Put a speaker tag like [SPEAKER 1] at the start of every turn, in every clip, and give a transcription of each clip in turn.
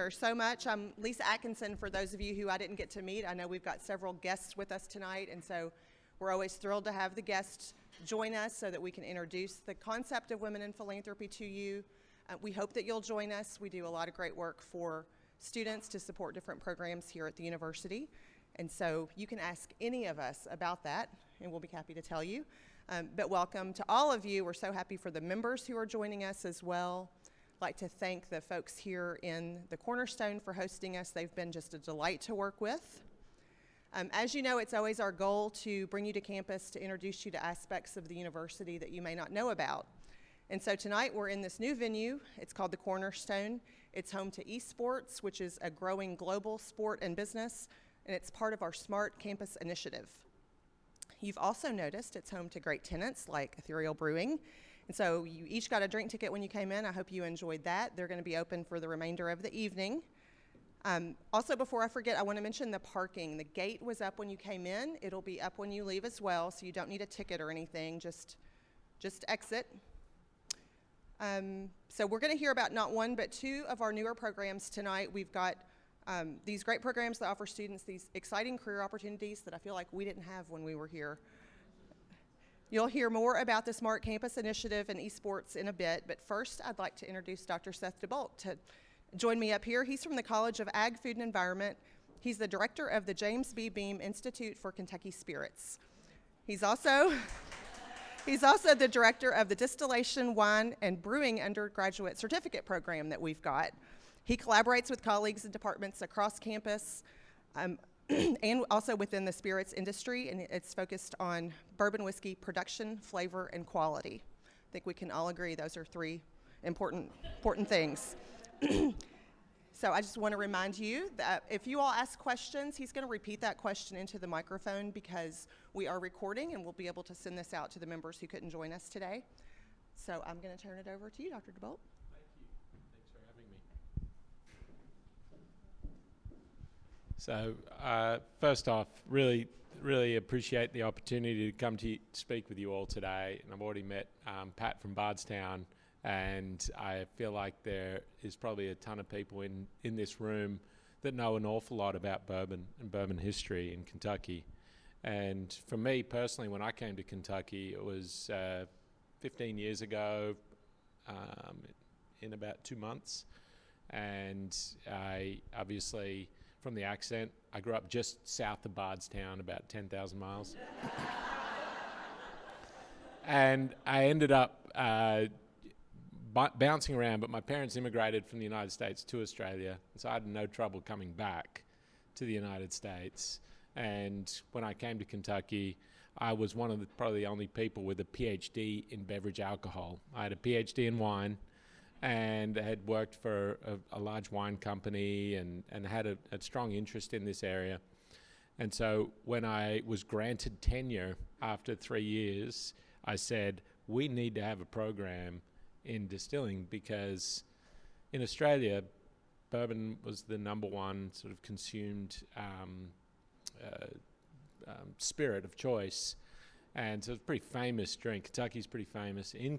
[SPEAKER 1] There's so much. I'm Lisa Atkinson, for those of you who I didn't get to meet. I know we've got several guests with us tonight, and so we're always thrilled to have the guests join us so that we can introduce the concept of women in philanthropy to you. We hope that you'll join us. We do a lot of great work for students to support different programs here at the university, and so you can ask any of us about that, and we'll be happy to tell you. But welcome to all of you. We're so happy for the members who are joining us as well. I'd like to thank the folks here in the Cornerstone for hosting us. They've been just a delight to work with. As you know, it's always our goal to bring you to campus to introduce you to aspects of the university that you may not know about. And so tonight we're in this new venue. It's called the Cornerstone. It's home to Esports, which is a growing global sport and business, and it's part of our Smart Campus initiative. You've also noticed it's home to great tenants like Ethereal Brewing. And so you each got a drink ticket when you came in. I hope you enjoyed that. They're going to be open for the remainder of the evening. Also, before I forget, I want to mention the parking. The gate was up when you came in. It'll be up when you leave as well, so you don't need a ticket or anything. Just exit. So we're going to hear about not one, but two of our newer programs tonight. We've got these great programs that offer students these exciting career opportunities that I feel like we didn't have when we were here. You'll hear more about the Smart Campus Initiative and esports in a bit, but first I'd like to introduce Dr. Seth Debolt to join me up here. He's from the College of Ag, Food, and Environment. He's the director of the James B. Beam Institute for Kentucky Spirits. He's also the director of the Distillation, Wine, and Brewing Undergraduate Certificate Program that we've got. He collaborates with colleagues and departments across campus and also within the spirits industry, and it's focused on bourbon whiskey production, flavor, and quality. I think we can all agree those are three important things. So I just want to remind you that if you all ask questions, he's going to repeat that question into the microphone because we are recording and we'll be able to send this out to the members who couldn't join us today. So I'm going to turn it over to you, Dr. Debolt.
[SPEAKER 2] Thank you. Thanks for having me. So first off, really appreciate the opportunity to come to speak with you all today. And I've already met Pat from Bardstown, and I feel like there is probably a ton of people in this room that know an awful lot about bourbon and bourbon history in Kentucky. And for me personally, when I came to Kentucky, it was 15 years ago in about 2 months. And I obviously, from the accent, I grew up just south of Bardstown, about 10,000 miles. And I ended up bouncing around, but my parents immigrated from the United States to Australia, so I had no trouble coming back to the United States. And when I came to Kentucky, I was one of probably the only people with a PhD in beverage alcohol. I had a PhD in wine, and had worked for a large wine company and had a strong interest in this area. And so when I was granted tenure after 3 years, I said, we need to have a program in distilling, because in Australia, bourbon was the number one sort of consumed spirit of choice. And so it's a pretty famous drink. Kentucky's pretty famous in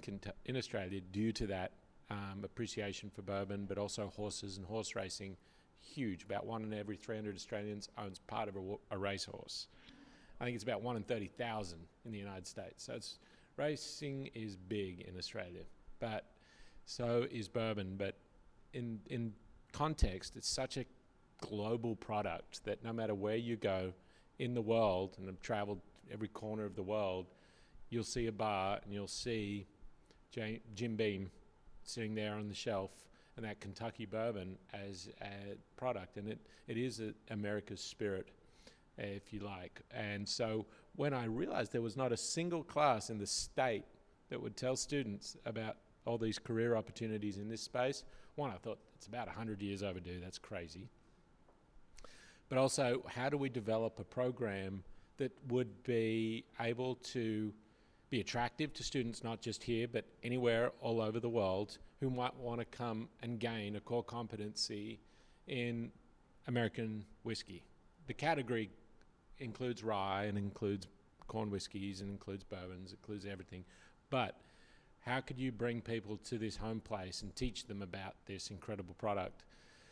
[SPEAKER 2] Australia due to that appreciation for bourbon, but also horses and horse racing. Huge. About 1 in every 300 Australians owns part of a racehorse. I think it's about 1 in 30,000 in the United States. So racing is big in Australia, but so is bourbon. But in context, it's such a global product that no matter where you go in the world, and I've traveled every corner of the world, you'll see a bar and you'll see Jim Beam sitting there on the shelf, and that Kentucky bourbon as a product. And it is America's spirit, if you like. And so when I realized there was not a single class in the state that would tell students about all these career opportunities in this space, one, I thought it's about 100 years overdue. That's crazy. But also, how do we develop a program that would be able to be attractive to students, not just here, but anywhere all over the world, who might want to come and gain a core competency in American whiskey? The category includes rye and includes corn whiskeys and includes bourbons, includes everything. But how could you bring people to this home place and teach them about this incredible product?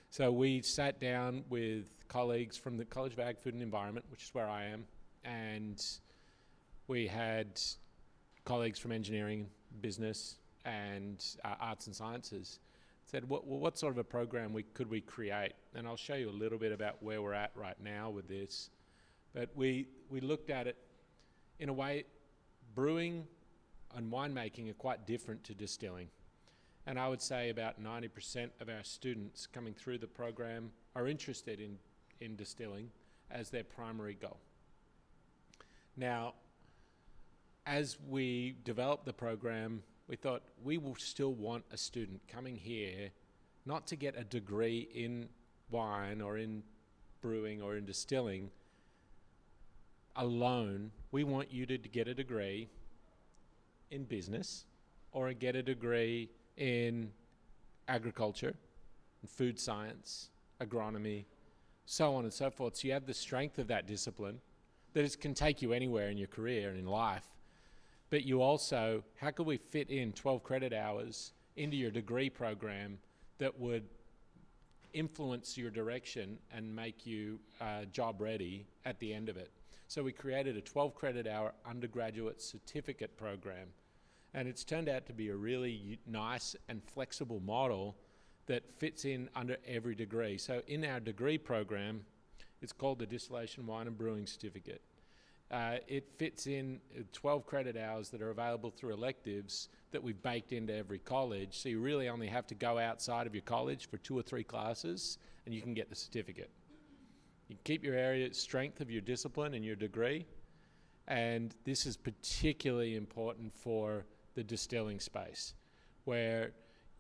[SPEAKER 2] So we sat down with colleagues from the College of Ag, Food and Environment, which is where I am, and we had colleagues from engineering, business, and arts and sciences. Said, what sort of a program could we create? And I'll show you a little bit about where we're at right now with this. But we looked at it in a way. Brewing and winemaking are quite different to distilling. And I would say about 90% of our students coming through the program are interested in distilling as their primary goal. Now, as we developed the program, we thought we will still want a student coming here not to get a degree in wine or in brewing or in distilling alone. We want you to get a degree in business or get a degree in agriculture, in food science, agronomy, so on and so forth. So you have the strength of that discipline that can take you anywhere in your career and in life. But you also, how could we fit in 12 credit hours into your degree program that would influence your direction and make you job ready at the end of it? So we created a 12 credit hour undergraduate certificate program. And it's turned out to be a really nice and flexible model that fits in under every degree. So in our degree program, it's called the Distillation, Wine and Brewing Certificate. It fits in 12 credit hours that are available through electives that we've baked into every college. So you really only have to go outside of your college for 2 or 3 classes and you can get the certificate. You keep your area strength of your discipline and your degree. And this is particularly important for the distilling space, where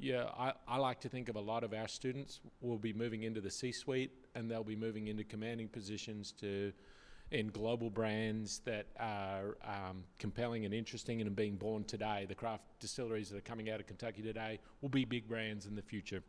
[SPEAKER 2] I like to think of a lot of our students will be moving into the C-suite and they'll be moving into commanding positions in global brands that are compelling and interesting and being born today. The craft distilleries that are coming out of Kentucky today will be big brands in the future.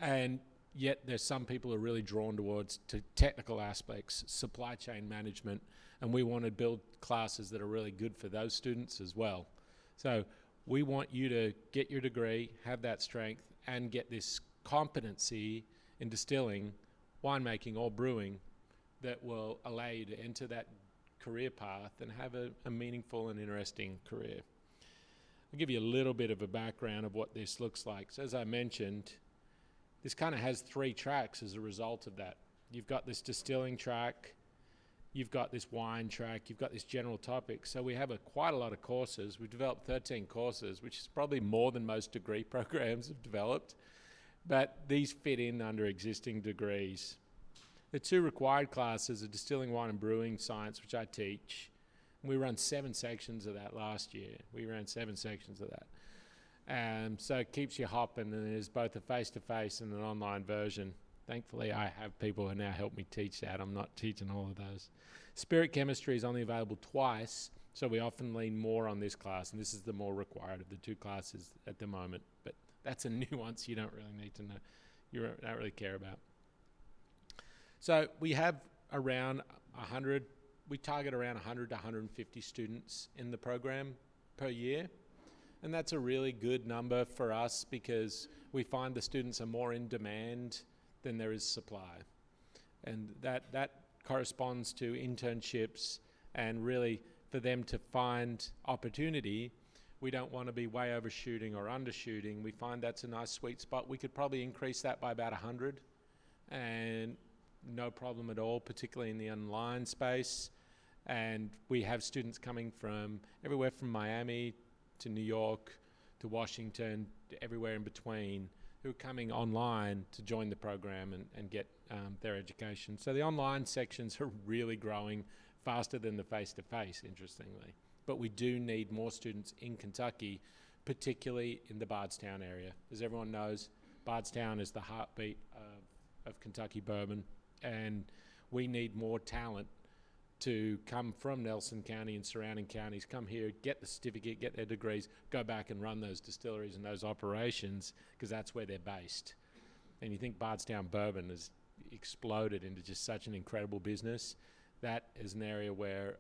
[SPEAKER 2] And yet there's some people who are really drawn towards technical aspects, supply chain management, and we want to build classes that are really good for those students as well. So we want you to get your degree, have that strength, and get this competency in distilling, winemaking, or brewing that will allow you to enter that career path and have a meaningful and interesting career. I'll give you a little bit of a background of what this looks like. So as I mentioned, this kind of has 3 tracks as a result of that. You've got this distilling track, you've got this wine track, you've got this general topic. So we have quite a lot of courses. We've developed 13 courses, which is probably more than most degree programs have developed. But these fit in under existing degrees. The 2 required classes are distilling, wine and brewing science, which I teach. We run 7 sections of that last year. We ran 7 sections of that. So it keeps you hopping, and there's both a face-to-face and an online version. Thankfully, I have people who now help me teach that. I'm not teaching all of those. Spirit chemistry is only available twice, so we often lean more on this class, and this is the more required of the 2 classes at the moment. But that's a nuance you don't really need to know. You don't really care about. So we have around 100, we target around 100 to 150 students in the program per year. And that's a really good number for us because we find the students are more in demand than there is supply. And that corresponds to internships, and really for them to find opportunity, we don't want to be way overshooting or undershooting. We find that's a nice sweet spot. We could probably increase that by about 100, and no problem at all, particularly in the online space. And we have students coming from everywhere from Miami to New York to Washington, to everywhere in between, who are coming online to join the program and get their education. So the online sections are really growing faster than the face-to-face, interestingly. But we do need more students in Kentucky, particularly in the Bardstown area. As everyone knows, Bardstown is the heartbeat of Kentucky bourbon, and we need more talent to come from Nelson County and surrounding counties, come here, get the certificate, get their degrees, go back and run those distilleries and those operations, because that's where they're based. And you think Bardstown bourbon has exploded into just such an incredible business. That is an area where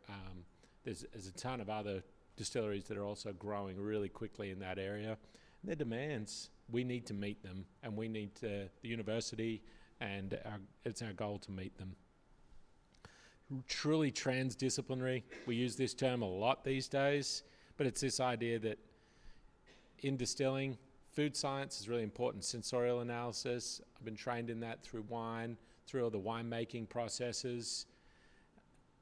[SPEAKER 2] there's a ton of other distilleries that are also growing really quickly in that area. And their demand's we need to meet them, and we need to, the university, and it's our goal to meet them. Truly transdisciplinary. We use this term a lot these days, but it's this idea that in distilling, food science is really important. Sensorial analysis, I've been trained in that through wine, through all the winemaking processes,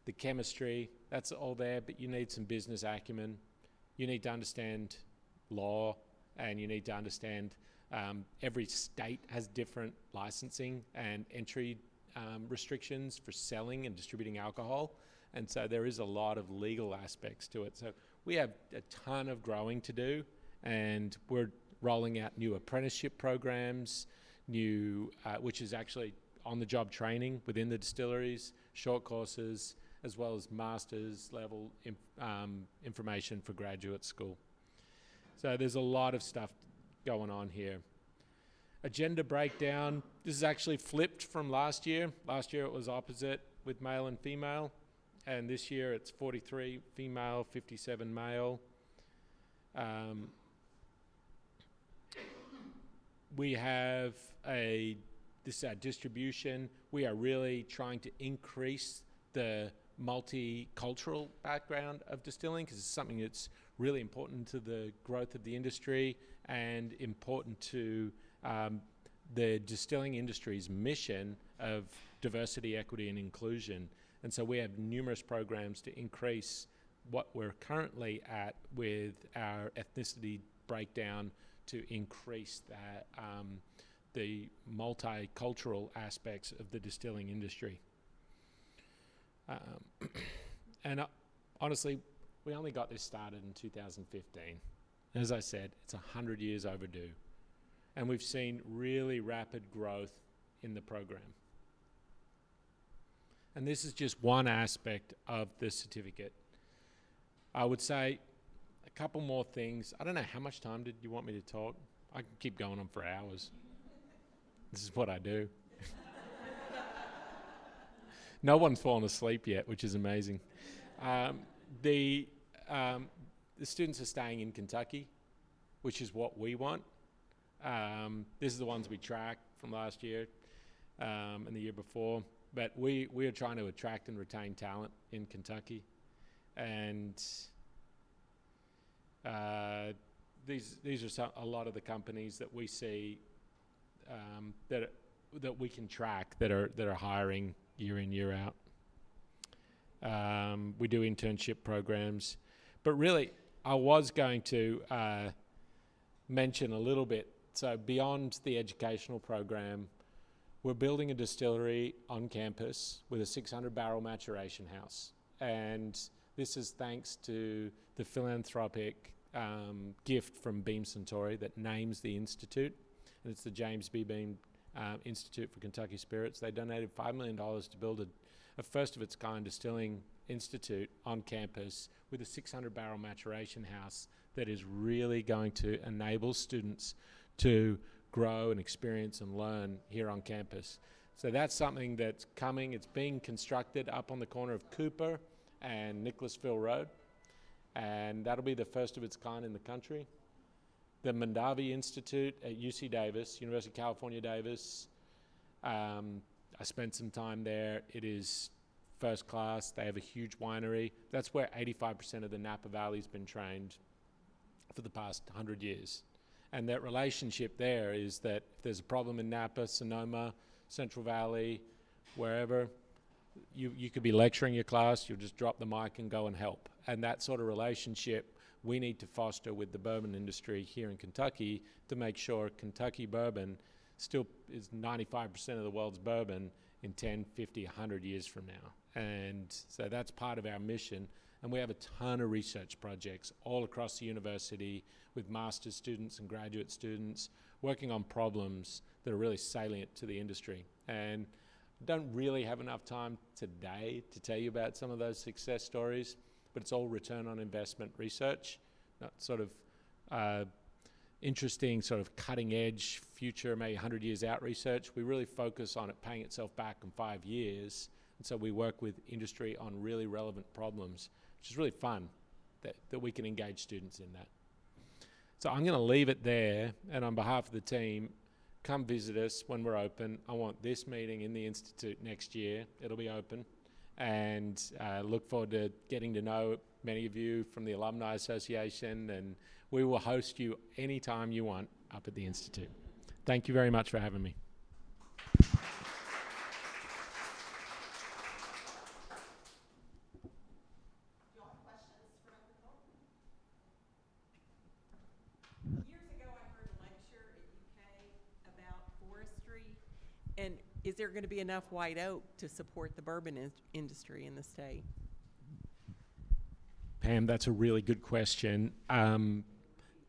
[SPEAKER 2] the chemistry, that's all there, but you need some business acumen. You need to understand law, and you need to understand every state has different licensing and entry restrictions for selling and distributing alcohol, and so there is a lot of legal aspects to it. So we have a ton of growing to do, and we're rolling out new apprenticeship programs, which is actually on-the-job training within the distilleries, short courses, as well as master's level information for graduate school. So there's a lot of stuff going on here. Agenda breakdown, this is actually flipped from last year. Last year it was opposite with male and female, and this year it's 43 female, 57 male. We have this is our distribution. We are really trying to increase the multicultural background of distilling, because it's something that's really important to the growth of the industry and important to the distilling industry's mission of diversity, equity, and inclusion. And so we have numerous programs to increase what we're currently at with our ethnicity breakdown, to increase that the multicultural aspects of the distilling industry. And honestly, we only got this started in 2015. As I said, it's 100 years overdue. And we've seen really rapid growth in the program. And this is just one aspect of the certificate. I would say a couple more things. I don't know, how much time did you want me to talk? I can keep going on for hours. This is what I do. No one's fallen asleep yet, which is amazing. The students are staying in Kentucky, which is what we want. This is the ones we tracked from last year and the year before. But we are trying to attract and retain talent in Kentucky. And these are a lot of the companies that we see that we can track that are hiring year in, year out. We do internship programs. But really, I was going to mention a little bit, so beyond the educational program, we're building a distillery on campus with a 600-barrel maturation house. And this is thanks to the philanthropic gift from Beam Suntory that names the institute. And it's the James B. Beam Institute for Kentucky Spirits. They donated $5 million to build a first-of-its-kind distilling institute on campus with a 600-barrel maturation house that is really going to enable students to grow and experience and learn here on campus. So that's something that's coming. It's being constructed up on the corner of Cooper and Nicholasville Road, and that'll be the first of its kind in the country. The Mondavi Institute at UC Davis, University of California, Davis. I spent some time there. It is first class. They have a huge winery. That's where 85% of the Napa Valley's been trained for the past 100 years. And that relationship there is that if there's a problem in Napa, Sonoma, Central Valley, wherever, you could be lecturing your class, you'll just drop the mic and go and help. And that sort of relationship we need to foster with the bourbon industry here in Kentucky to make sure Kentucky bourbon still is 95% of the world's bourbon in 10, 50, 100 years from now. And so that's part of our mission. And we have a ton of research projects all across the university with master's students and graduate students working on problems that are really salient to the industry. And I don't really have enough time today to tell you about some of those success stories, but it's all return on investment research, not sort of interesting, sort of cutting edge, future, maybe 100 years out research. We really focus on it paying itself back in 5 years. And so we work with industry on really relevant problems, which is really fun that we can engage students in that. So I'm going to leave it there, and on behalf of the team, come visit us when we're open. I want this meeting in the Institute next year. It'll be open, and look forward to getting to know many of you from the Alumni Association, and we will host you anytime you want up at the Institute. Thank you very much for having me.
[SPEAKER 3] Years ago, I heard a lecture at UK about forestry, and is there going to be enough white oak to support the bourbon industry in the state?
[SPEAKER 2] Pam, that's a really good question.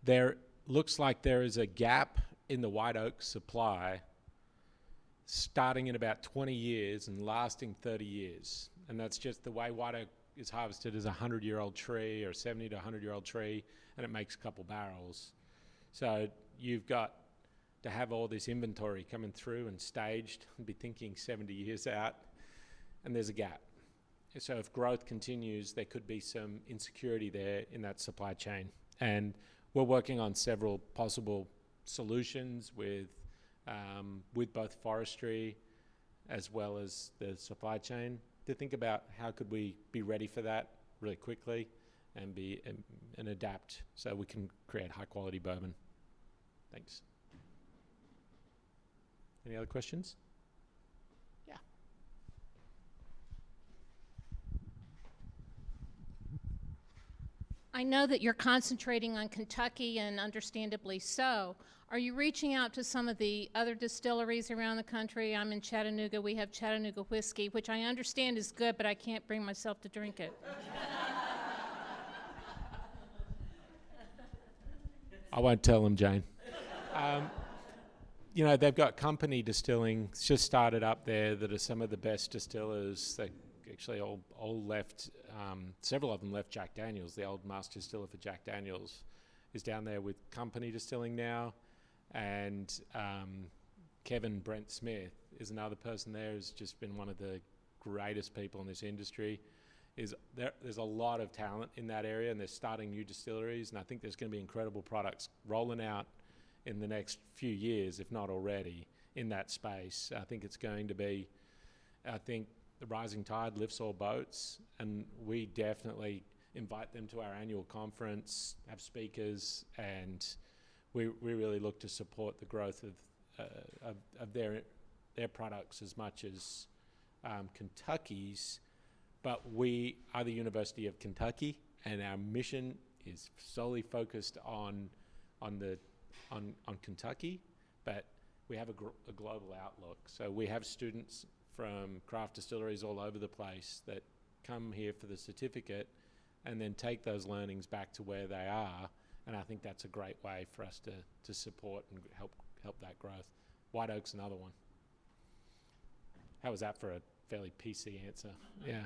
[SPEAKER 2] There looks like there is a gap in the white oak supply starting in about 20 years and lasting 30 years. And that's just the way white oak is harvested as a 100-year-old tree or 70 to 100-year-old tree, and it makes a couple barrels. So you've got to have all this inventory coming through and staged and be thinking 70 years out, and there's a gap. So if growth continues, there could be some insecurity there in that supply chain. And we're working on several possible solutions with both forestry as well as the supply chain to think about how could we be ready for that really quickly and adapt so we can create high quality bourbon. Thanks. Any other questions? Yeah.
[SPEAKER 4] I know that you're concentrating on Kentucky, and understandably so. Are you reaching out to some of the other distilleries around the country? I'm in Chattanooga. We have Chattanooga Whiskey, which I understand is good, but I can't bring myself to drink it.
[SPEAKER 2] I won't tell them, Jane. You know, they've got company distilling. It's just started up there that are some of the best distillers. They actually all left, several of them left Jack Daniels. The old master distiller for Jack Daniels is down there with company distilling now. And Kevin Brent Smith is another person there who's just been one of the greatest people in this industry. There's a lot of talent in that area, and they're starting new distilleries, and I think there's going to be incredible products rolling out in the next few years, if not already, in that space. I think it's going to be, I think the rising tide lifts all boats, and we definitely invite them to our annual conference, have speakers, and we really look to support the growth of their products as much as Kentucky's. But we are the University of Kentucky, and our mission is solely focused on Kentucky, but we have a global outlook. So we have students from craft distilleries all over the place that come here for the certificate and then take those learnings back to where they are, and I think that's a great way for us to support and help that growth. White Oak's another one. How was that for a fairly PC answer? Yeah.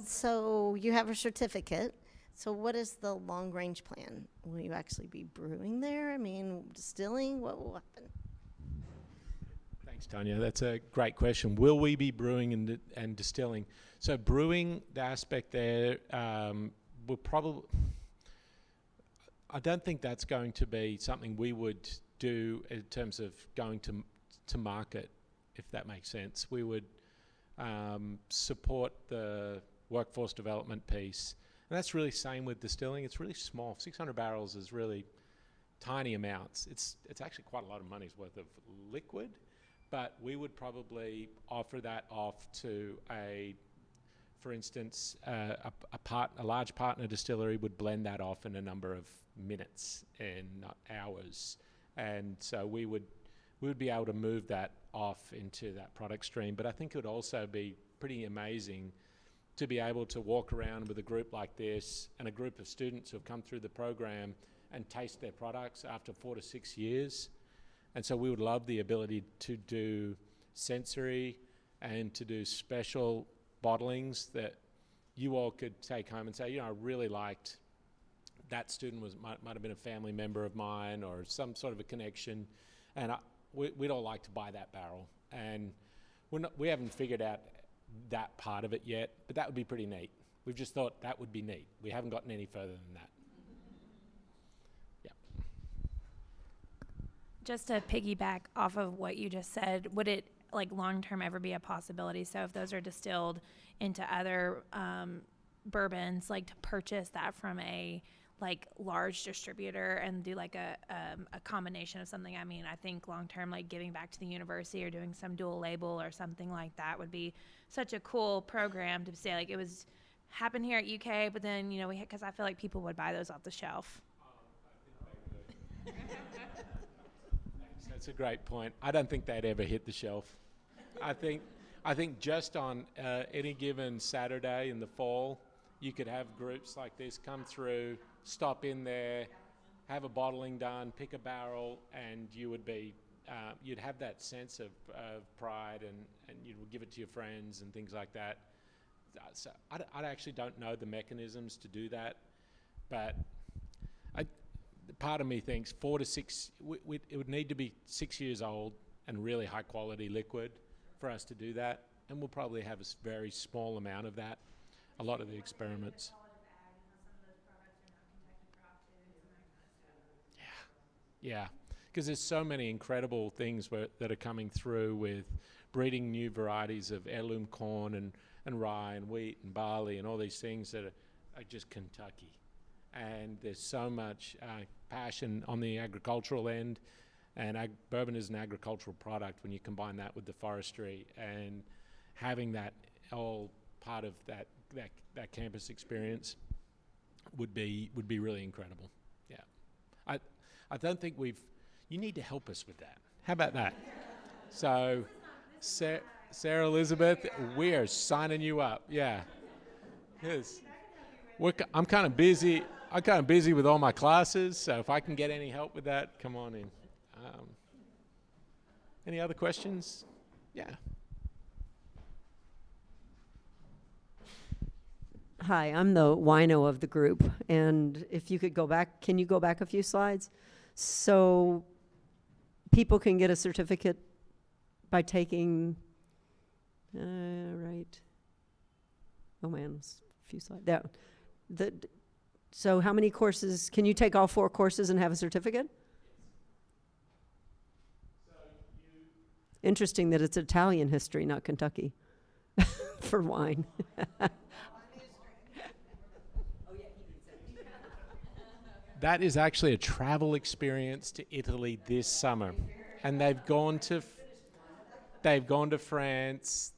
[SPEAKER 5] So you have a certificate. So what is the long-range plan? Will you actually be brewing there? I mean, distilling? What will happen?
[SPEAKER 2] Thanks, Tanya. That's a great question. Will we be brewing and distilling? So brewing, the aspect there, will probably... I don't think that's going to be something we would do in terms of going to market, if that makes sense. We would support the workforce development piece. And that's really same with distilling. It's really small. 600 barrels is really tiny amounts. It's actually quite a lot of money's worth of liquid, but we would probably offer that off to for instance, a large partner distillery would blend that off in a number of minutes and not hours. And so we would be able to move that off into that product stream. But I think it would also be pretty amazing to be able to walk around with a group like this and a group of students who have come through the program and taste their products after 4 to 6 years. And so we would love the ability to do sensory and to do special bottlings that you all could take home and say, you know, I really liked that student might have been a family member of mine or some sort of a connection, and we'd all like to buy that barrel And we haven't figured out that part of it yet, but that would be pretty neat. We've just thought that would be neat. We haven't gotten any further than that. Yeah.
[SPEAKER 6] Just to piggyback off of what you just said, would it like long term ever be a possibility? So if those are distilled into other bourbons, like to purchase that from a like large distributor and do like a combination of something. I mean, I think long term, like giving back to the university or doing some dual label or something like that would be such a cool program to say like it was happen here at UK, but then because I feel like people would buy those off the shelf.
[SPEAKER 2] That's a great point. I don't think they'd ever hit the shelf. I think just on any given Saturday in the fall, you could have groups like this come through, stop in there, have a bottling done, pick a barrel, and you would be, you'd have that sense of pride, and you would give it to your friends and things like that. So I actually don't know the mechanisms to do that, but part of me thinks 4 to 6, it would need to be 6 years old and really high quality liquid for us to do that, and we'll probably have a very small amount of that. A lot of the experiments. Yeah, because there's so many incredible things that are coming through with breeding new varieties of heirloom corn and rye and wheat and barley and all these things that are just Kentucky. And there's so much passion on the agricultural end, and bourbon is an agricultural product when you combine that with the forestry, and having that all part of that campus experience would be really incredible. Yeah, I don't think you need to help us with that. How about that? So, Sarah Elizabeth, we are signing you up. Yeah, because I'm kind of busy. I'm kind of busy with all my classes, so if I can get any help with that, come on in. Any other questions? Yeah.
[SPEAKER 7] Hi, I'm the wino of the group, and if you could go back, can you go back a few slides? So people can get a certificate by taking, right. Oh man, a few slides. So how many courses, can you take all 4 courses and have a certificate? Interesting that it's Italian history, not Kentucky, for wine.
[SPEAKER 2] That is actually a travel experience to Italy this summer, and they've gone to France.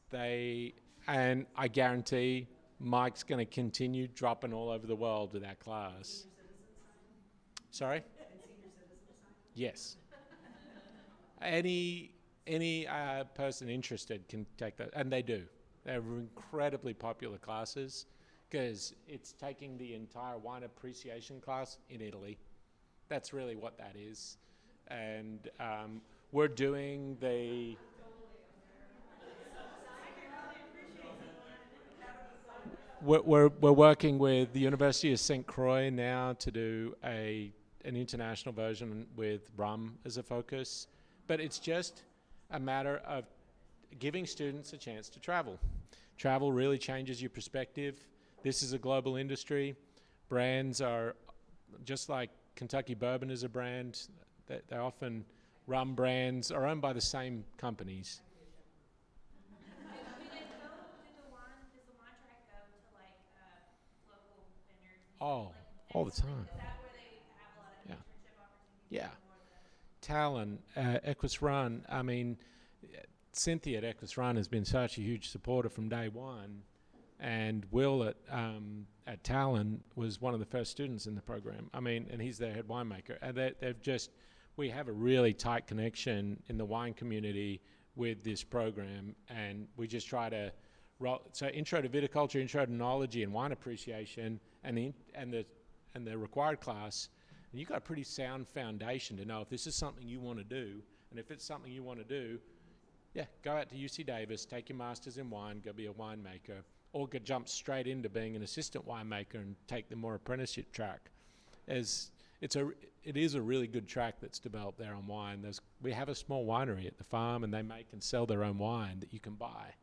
[SPEAKER 2] And I guarantee Mike's going to continue dropping all over the world with that class. Sorry? Yes. Any person interested can take that, and they do. They're incredibly popular classes because it's taking the entire wine appreciation class in Italy. That's really what that is. And we're doing the... We're working with the University of St. Croix now to do an international version with rum as a focus. But it's just a matter of giving students a chance to travel. Travel really changes your perspective. This is a global industry. Brands are, just like Kentucky Bourbon is a brand, they often, rum brands are owned by the same companies. Oh, all the time.
[SPEAKER 6] Is that where they have a lot of internship opportunities?
[SPEAKER 2] Yeah. Talon, Equus Run, I mean, Cynthia at Equus Run has been such a huge supporter from day one, and Will at Talon was one of the first students in the program. I mean, and he's their head winemaker. And we have a really tight connection in the wine community with this program, and we just try to so intro to viticulture, intro to enology and wine appreciation, and the required class. And you've got a pretty sound foundation to know if this is something you want to do. And if it's something you want to do, yeah, go out to UC Davis, take your master's in wine, go be a winemaker, or go jump straight into being an assistant winemaker and take the more apprenticeship track. It's it is a really good track that's developed there on wine. We have a small winery at the farm, and they make and sell their own wine that you can buy,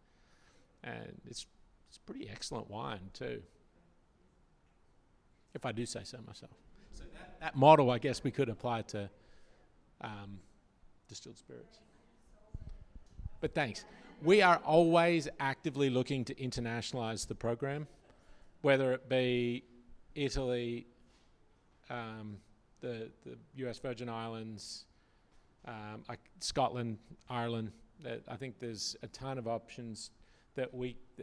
[SPEAKER 2] and it's pretty excellent wine too, if I do say so myself. So that model, I guess, we could apply to distilled spirits. But thanks. We are always actively looking to internationalize the program, whether it be Italy, the U.S. Virgin Islands, Scotland, Ireland. I think there's a ton of options that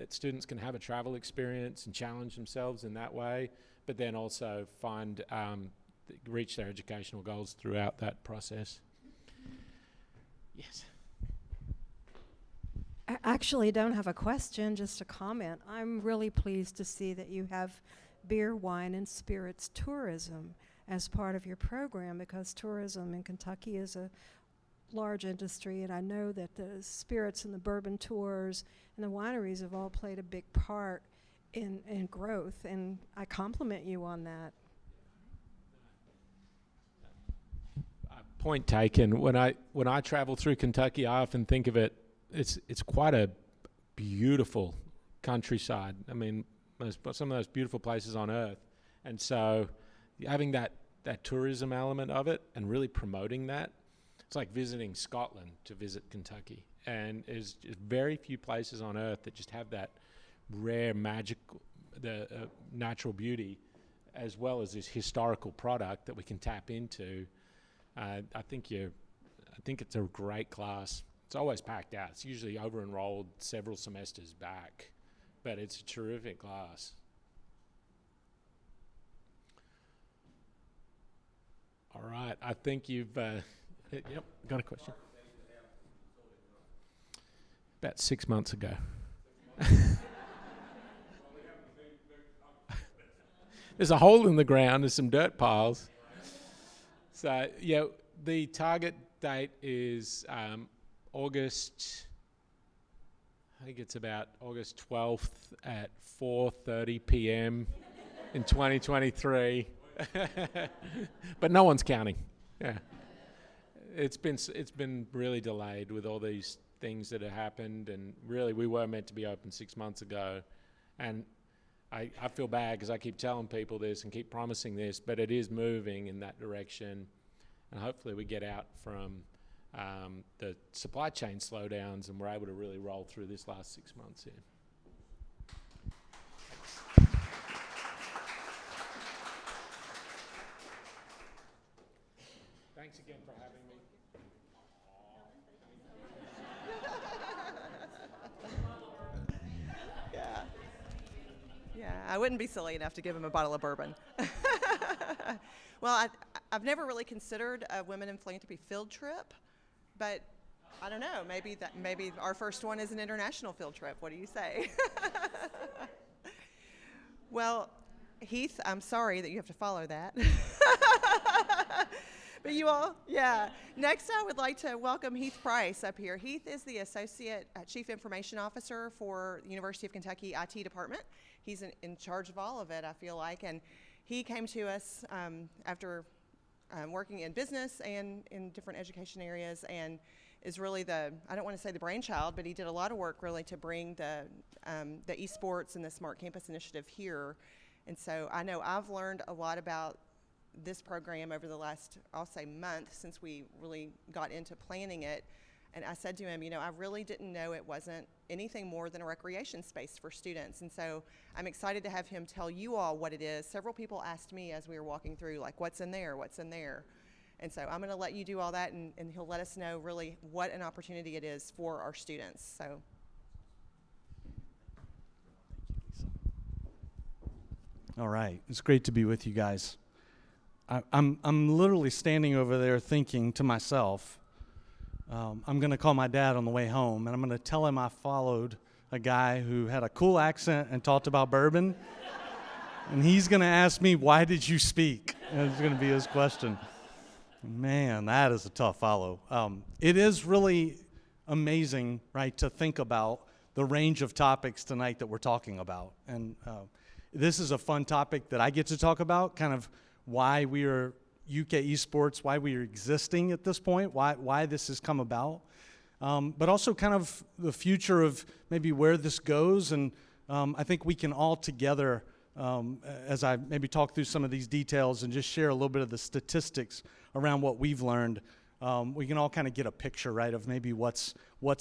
[SPEAKER 2] students can have a travel experience and challenge themselves in that way, but then also reach their educational goals throughout that process. Yes.
[SPEAKER 8] I actually don't have a question, just a comment. I'm really pleased to see that you have beer, wine, and spirits tourism as part of your program, because tourism in Kentucky is a large industry, and I know that the spirits and the bourbon tours and the wineries have all played a big part in growth, and I compliment you on that.
[SPEAKER 2] Point taken. When I travel through Kentucky, I often think of it. It's quite a beautiful countryside. I mean, some of those beautiful places on earth, and so having that tourism element of it and really promoting that, it's like visiting Scotland to visit Kentucky. And there's very few places on earth that just have that rare, magical, natural beauty, as well as this historical product that we can tap into. I think it's a great class. It's always packed out. It's usually over-enrolled several semesters back, but it's a terrific class. All right, I think you've, yep, got a question? About 6 months ago. There's a hole in the ground, there's some dirt piles. So, yeah, the target date is August, I think it's about August 12th at 4:30 p.m. in 2023. But no one's counting. Yeah, it's been really delayed with all these things that have happened, and really we were meant to be open 6 months ago, and I feel bad because I keep telling people this and keep promising this, but it is moving in that direction, and hopefully we get out from the supply chain slowdowns and we're able to really roll through this last 6 months here. Thanks again for having me.
[SPEAKER 1] Yeah, I wouldn't be silly enough to give him a bottle of bourbon. Well, I've never really considered a Women in Philanthropy field trip, but I don't know, maybe our first one is an international field trip. What do you say? Well, Heath, I'm sorry that you have to follow that. But you all, yeah. Next, I would like to welcome Heath Price up here. Heath is the Associate Chief Information Officer for the University of Kentucky IT Department. He's in charge of all of it, I feel like, and he came to us after working in business and in different education areas, and is really I don't want to say the brainchild, but he did a lot of work really to bring the esports and the Smart Campus Initiative here. And so I know I've learned a lot about this program over the last, I'll say, month since we really got into planning it. And I said to him, I really didn't know it wasn't anything more than a recreation space for students. And so I'm excited to have him tell you all what it is. Several people asked me as we were walking through, like, what's in there? What's in there? And so I'm going to let you do all that, and he'll let us know really what an opportunity it is for our students. So.
[SPEAKER 9] All right, it's great to be with you guys. I'm literally standing over there thinking to myself, I'm going to call my dad on the way home, and I'm going to tell him I followed a guy who had a cool accent and talked about bourbon, and he's going to ask me, why did you speak? And it's going to be his question. Man, that is a tough follow. It is really amazing, right, to think about the range of topics tonight that we're talking about. And this is a fun topic that I get to talk about, kind of why we are UK esports, why we are existing at this point, why this has come about, but also kind of the future of maybe where this goes. And I think we can all together, as I maybe talk through some of these details and just share a little bit of the statistics around what we've learned, we can all kind of get a picture, right, of maybe what's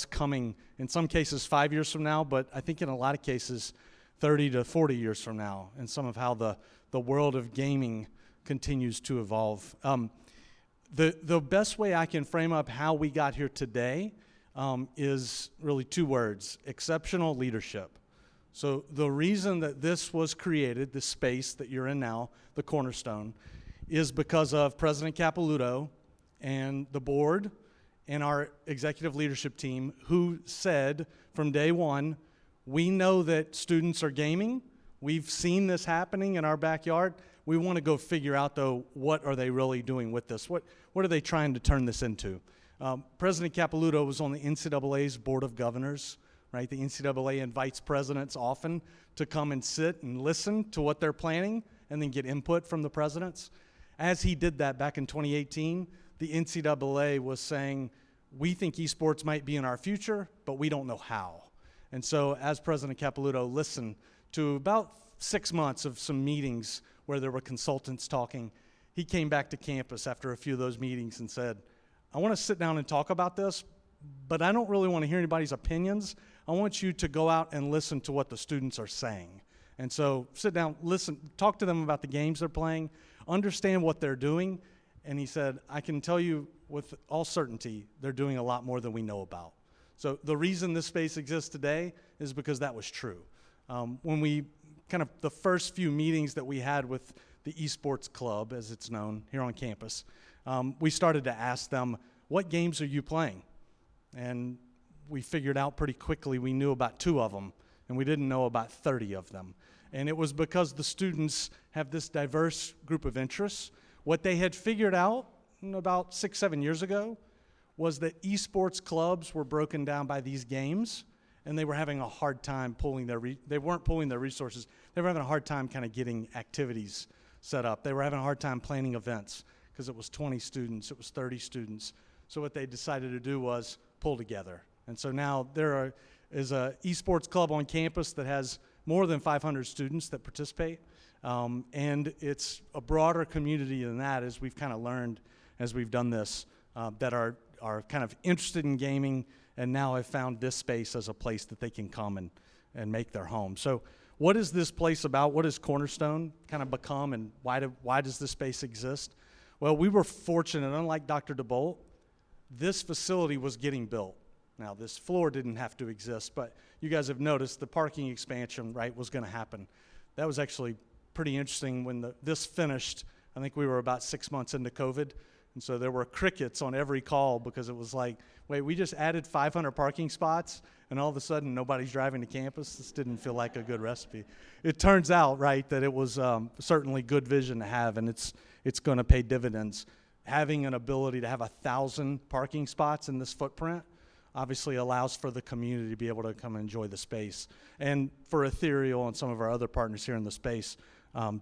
[SPEAKER 9] coming, in some cases 5 years from now, but I think in a lot of cases 30 to 40 years from now, and some of how the world of gaming continues to evolve. The best way I can frame up how we got here today is really two words: exceptional leadership. So the reason that this was created, this space that you're in now, the Cornerstone, is because of President Capilouto and the board and our executive leadership team, who said from day one, we know that students are gaming. We've seen this happening in our backyard. We want to go figure out, though, what are they really doing with this? What are they trying to turn this into? President Capilouto was on the NCAA's Board of Governors, right? The NCAA invites presidents often to come and sit and listen to what they're planning and then get input from the presidents. As he did that back in 2018, the NCAA was saying, we think esports might be in our future, but we don't know how. And so as President Capilouto listened to about 6 months of some meetings where there were consultants talking, he came back to campus after a few of those meetings and said, I want to sit down and talk about this, but I don't really want to hear anybody's opinions. I want you to go out and listen to what the students are saying. And so sit down, listen, talk to them about the games they're playing, understand what they're doing. And he said, I can tell you with all certainty, they're doing a lot more than we know about. So the reason this space exists today is because that was true. When we kind of the first few meetings that we had with the Esports Club, as it's known here on campus, we started to ask them, what games are you playing? And we figured out pretty quickly we knew about 2 of them, and we didn't know about 30 of them. And it was because the students have this diverse group of interests. What they had figured out about 6, 7 years ago was that esports clubs were broken down by these games, and they were having a hard time pulling they weren't pulling their resources. They were having a hard time kind of getting activities set up. They were having a hard time planning events because it was 20 students, it was 30 students. So what they decided to do was pull together. And so now there is a esports club on campus that has more than 500 students that participate. And it's a broader community than that, as we've kind of learned as we've done this, that are kind of interested in gaming and now have found this space as a place that they can come and make their home. So what is this place about? What has Cornerstone kind of become, and why does this space exist? Well, we were fortunate, unlike Dr. Debolt, this facility was getting built. Now, this floor didn't have to exist, but you guys have noticed the parking expansion, right, was going to happen. That was actually pretty interesting when this finished. I think we were about 6 months into COVID, and so there were crickets on every call because it was like, wait, we just added 500 parking spots, and all of a sudden nobody's driving to campus? This didn't feel like a good recipe. It turns out, right, that it was certainly good vision to have, and it's going to pay dividends. Having an ability to have 1,000 parking spots in this footprint obviously allows for the community to be able to come and enjoy the space, and for Ethereal and some of our other partners here in the space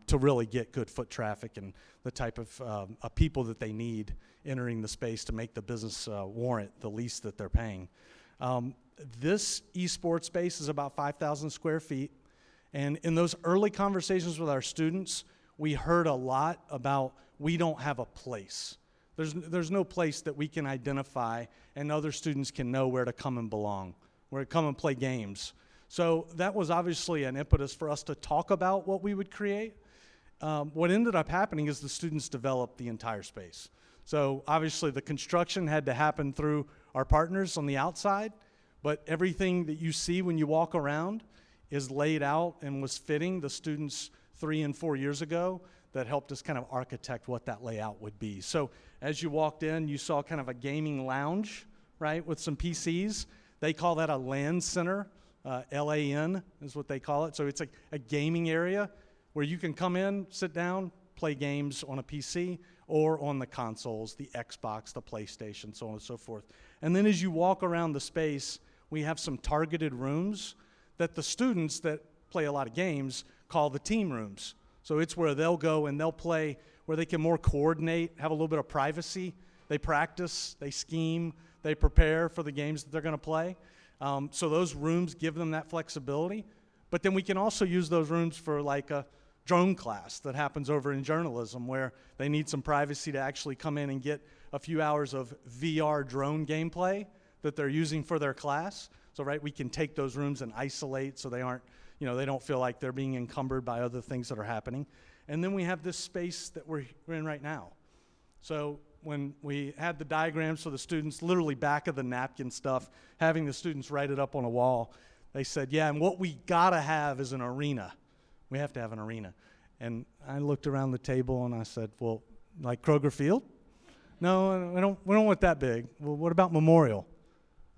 [SPEAKER 9] to really get good foot traffic and the type of people that they need entering the space to make the business warrant the lease that they're paying. This esports space is about 5,000 square feet, and in those early conversations with our students, we heard a lot about we don't have a place. There's no place that we can identify and other students can know where to come and belong, where to come and play games. So that was obviously an impetus for us to talk about what we would create. What ended up happening is the students developed the entire space. So obviously the construction had to happen through our partners on the outside, but everything that you see when you walk around is laid out and was fitting the students 3 and 4 years ago that helped us kind of architect what that layout would be. So as you walked in, you saw kind of a gaming lounge, right, with some PCs. They call that a LAN center. LAN is what they call it. So it's a gaming area where you can come in, sit down, play games on a PC or on the consoles, the Xbox, the PlayStation, so on and so forth. And then as you walk around the space, we have some targeted rooms that the students that play a lot of games call the team rooms. So it's where they'll go and they'll play where they can more coordinate, have a little bit of privacy. They practice, they scheme, they prepare for the games that they're going to play. So those rooms give them that flexibility. But then we can also use those rooms for like a drone class that happens over in journalism where they need some privacy to actually come in and get a few hours of VR drone gameplay that they're using for their class. So, right, we can take those rooms and isolate so they aren't, they don't feel like they're being encumbered by other things that are happening. And then we have this space that we're in right now. So when we had the diagrams for the students, literally back of the napkin stuff, having the students write it up on a wall, they said, yeah, and what we gotta have is an arena. We have to have an arena. And I looked around the table and I said, well, like Kroger Field? No, we don't want that big. Well, what about Memorial?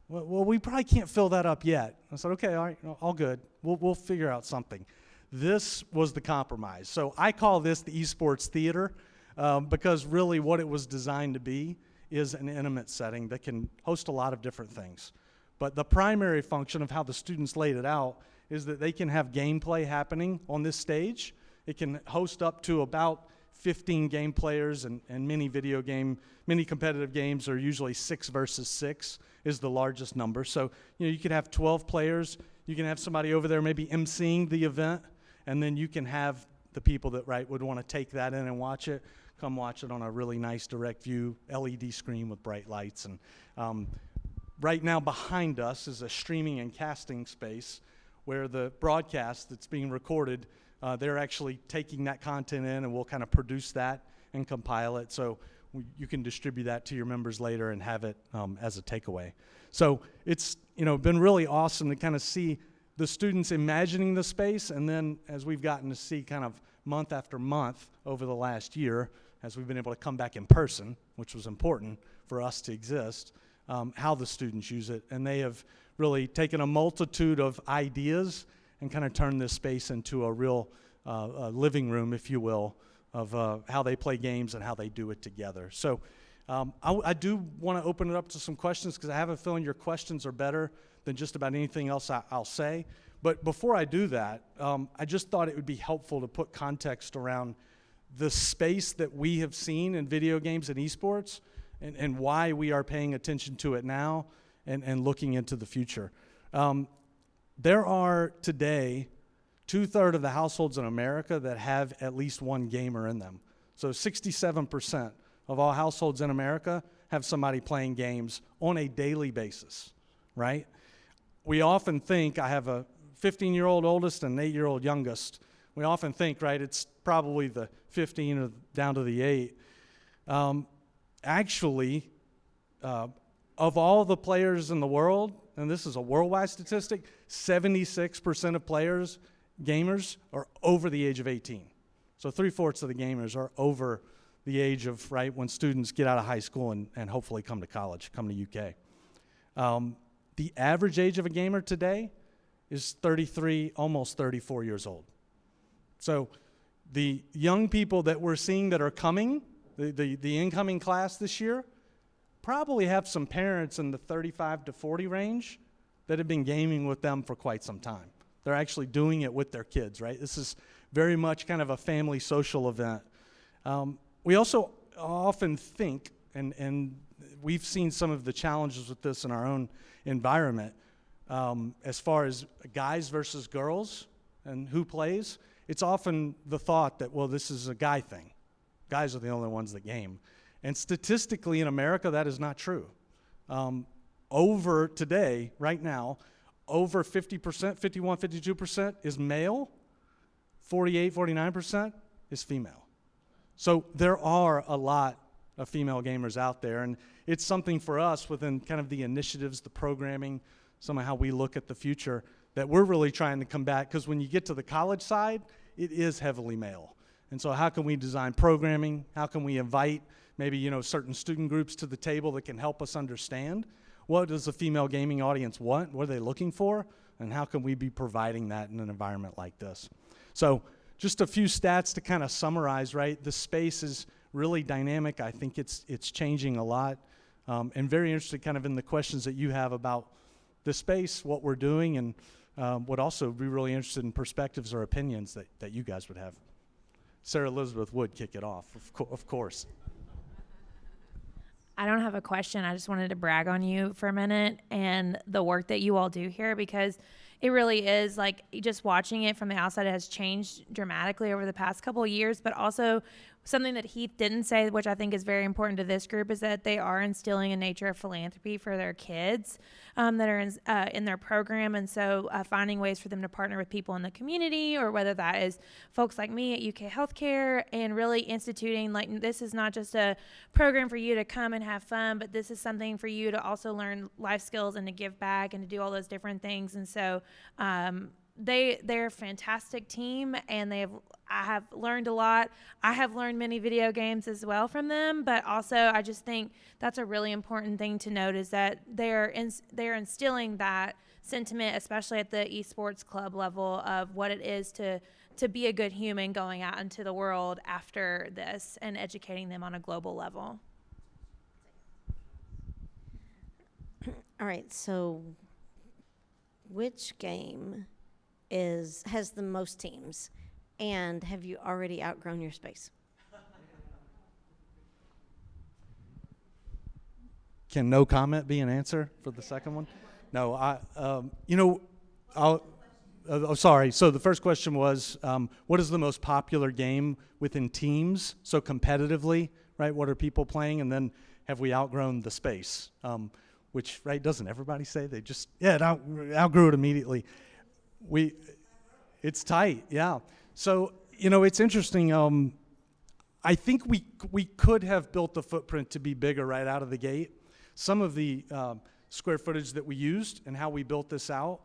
[SPEAKER 9] Well, we probably can't fill that up yet. I said, okay, all right, all good. We'll figure out something. This was the compromise. So I call this the Esports Theater because really what it was designed to be is an intimate setting that can host a lot of different things. But the primary function of how the students laid it out is that they can have gameplay happening on this stage. It can host up to about 15 game players, and many competitive games are usually 6 versus 6 is the largest number. So, you could have 12 players. You can have somebody over there maybe emceeing the event, and then you can have the people that, would want to take that in and watch it, come watch it on a really nice direct view LED screen with bright lights. And right now behind us is a streaming and casting space where the broadcast that's being recorded, they're actually taking that content in, and we'll kind of produce that and compile it so you can distribute that to your members later and have it as a takeaway. So it's been really awesome to kind of see the students imagining the space, and then as we've gotten to see kind of month after month over the last year, as we've been able to come back in person, which was important for us to exist, how the students use it. And they have really taken a multitude of ideas and kind of turned this space into a real living room, if you will, of how they play games and how they do it together. So I do want to open it up to some questions because I have a feeling your questions are better than just about anything else I'll say. But before I do that, I just thought it would be helpful to put context around the space that we have seen in video games and esports and why we are paying attention to it now and looking into the future. There are today 2/3 of the households in America that have at least one gamer in them. So 67% of all households in America have somebody playing games on a daily basis, right? We often think, I have a 15-year-old oldest and an 8-year-old youngest. We often think, it's probably the 15 or down to the 8. Actually, of all the players in the world, and this is a worldwide statistic, 76% of players, gamers, are over the age of 18. So 3/4 of the gamers are over the age of, when students get out of high school and hopefully come to college, come to UK. The average age of a gamer today is 33, almost 34 years old. So the young people that we're seeing that are coming, the incoming class this year, probably have some parents in the 35 to 40 range that have been gaming with them for quite some time. They're actually doing it with their kids, This is very much kind of a family social event. We also often think, and we've seen some of the challenges with this in our own environment, as far as guys versus girls and who plays, it's often the thought that, well, this is a guy thing. Guys are the only ones that game. And statistically in America, that is not true. Over today, right now, over 50%, 51, 52% is male, 48, 49% is female. So there are a lot of female gamers out there, and it's something for us within kind of the initiatives, the programming, some of how we look at the future that we're really trying to combat, because when you get to the college side, it is heavily male. And so how can we design programming? How can we invite maybe, certain student groups to the table that can help us understand what does the female gaming audience want? What are they looking for? And how can we be providing that in an environment like this? So just a few stats to kind of summarize, The space is really dynamic. I think it's changing a lot. And very interested kind of in the questions that you have about the space, what we're doing, and would also be really interested in perspectives or opinions that you guys would have. Sarah Elizabeth would kick it off, of course.
[SPEAKER 6] I don't have a question. I just wanted to brag on you for a minute and the work that you all do here, because it really is, like, just watching it from the outside, it has changed dramatically over the past couple of years. But also something that Heath didn't say, which I think is very important to this group, is that they are instilling a nature of philanthropy for their kids that are in their program. And so finding ways for them to partner with people in the community, or whether that is folks like me at UK Healthcare, and really instituting, like, this is not just a program for you to come and have fun, but this is something for you to also learn life skills and to give back and to do all those different things. And so they're a fantastic team, and I have learned a lot. I have learned many video games as well from them, but also I just think that's a really important thing to note, is that they're instilling that sentiment, especially at the esports club level, of what it is to be a good human going out into the world after this, and educating them on a global level.
[SPEAKER 5] All right, so which game has the most teams, and have you already outgrown your space?
[SPEAKER 9] Can no comment be an answer for the second one? No, sorry. So the first question was, what is the most popular game within teams? So competitively, right? What are people playing? And then have we outgrown the space? Which, right, doesn't everybody say? They just, it outgrew it immediately. It's tight, yeah. So, it's interesting. I think we could have built the footprint to be bigger right out of the gate. Some of the square footage that we used and how we built this out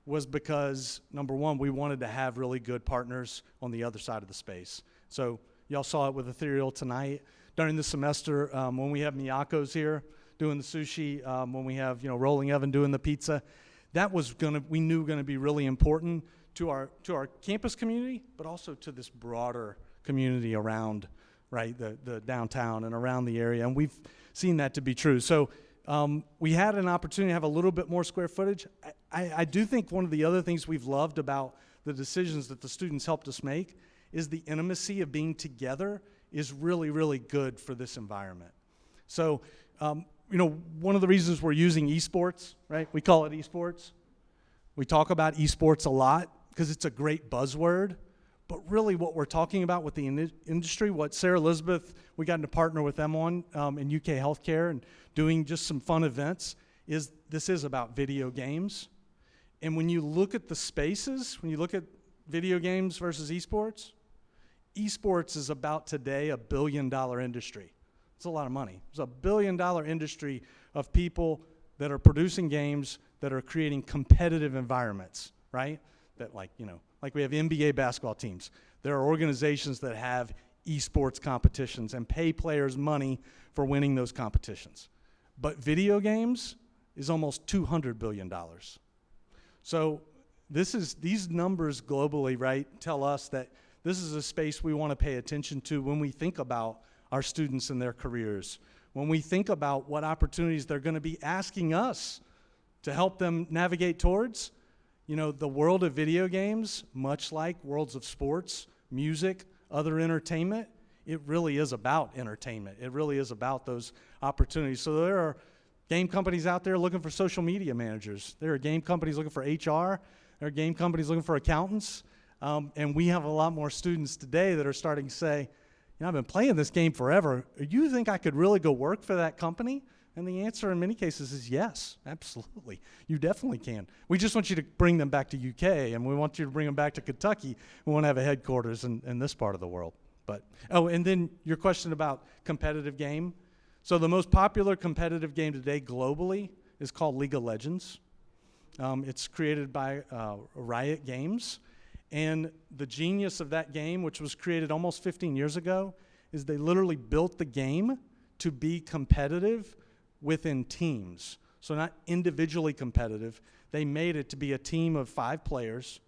[SPEAKER 9] was because, number one, we wanted to have really good partners on the other side of the space. So y'all saw it with Ethereal tonight. During the semester, when we have Miyako's here doing the sushi, when we have, Rolling Oven doing the pizza, that was we knew gonna be really important to our campus community, but also to this broader community around, right, the downtown and around the area, and we've seen that to be true. So we had an opportunity to have a little bit more square footage. I do think one of the other things we've loved about the decisions that the students helped us make is the intimacy of being together is really, really good for this environment. So, one of the reasons we're using esports, right? We call it esports. We talk about esports a lot because it's a great buzzword, but really what we're talking about with the industry, what Sarah Elizabeth, we got to partner with them on in UK Healthcare and doing just some fun events, this is about video games. And when you look at the spaces, when you look at video games versus esports is about today $1 billion industry. It's a lot of money. It's $1 billion industry of people that are producing games that are creating competitive environments, right? That like we have NBA basketball teams. There are organizations that have esports competitions and pay players money for winning those competitions. But video games is almost $200 billion. So these numbers globally, right, tell us that this is a space we want to pay attention to when we think about our students and their careers, when we think about what opportunities they're going to be asking us to help them navigate towards. The world of video games, much like worlds of sports, music, other entertainment, it really is about entertainment. It really is about those opportunities. So there are game companies out there looking for social media managers. There are game companies looking for HR. There are game companies looking for accountants. And we have a lot more students today that are starting to say, I've been playing this game forever. You think I could really go work for that company? And the answer in many cases is yes, absolutely. You definitely can. We just want you to bring them back to UK, and we want you to bring them back to Kentucky. We want to have a headquarters in this part of the world. And then your question about competitive game. So the most popular competitive game today globally is called League of Legends. It's created by Riot Games. And the genius of that game, which was created almost 15 years ago, is they literally built the game to be competitive within teams. So not individually competitive. They made it to be a team of 5 players.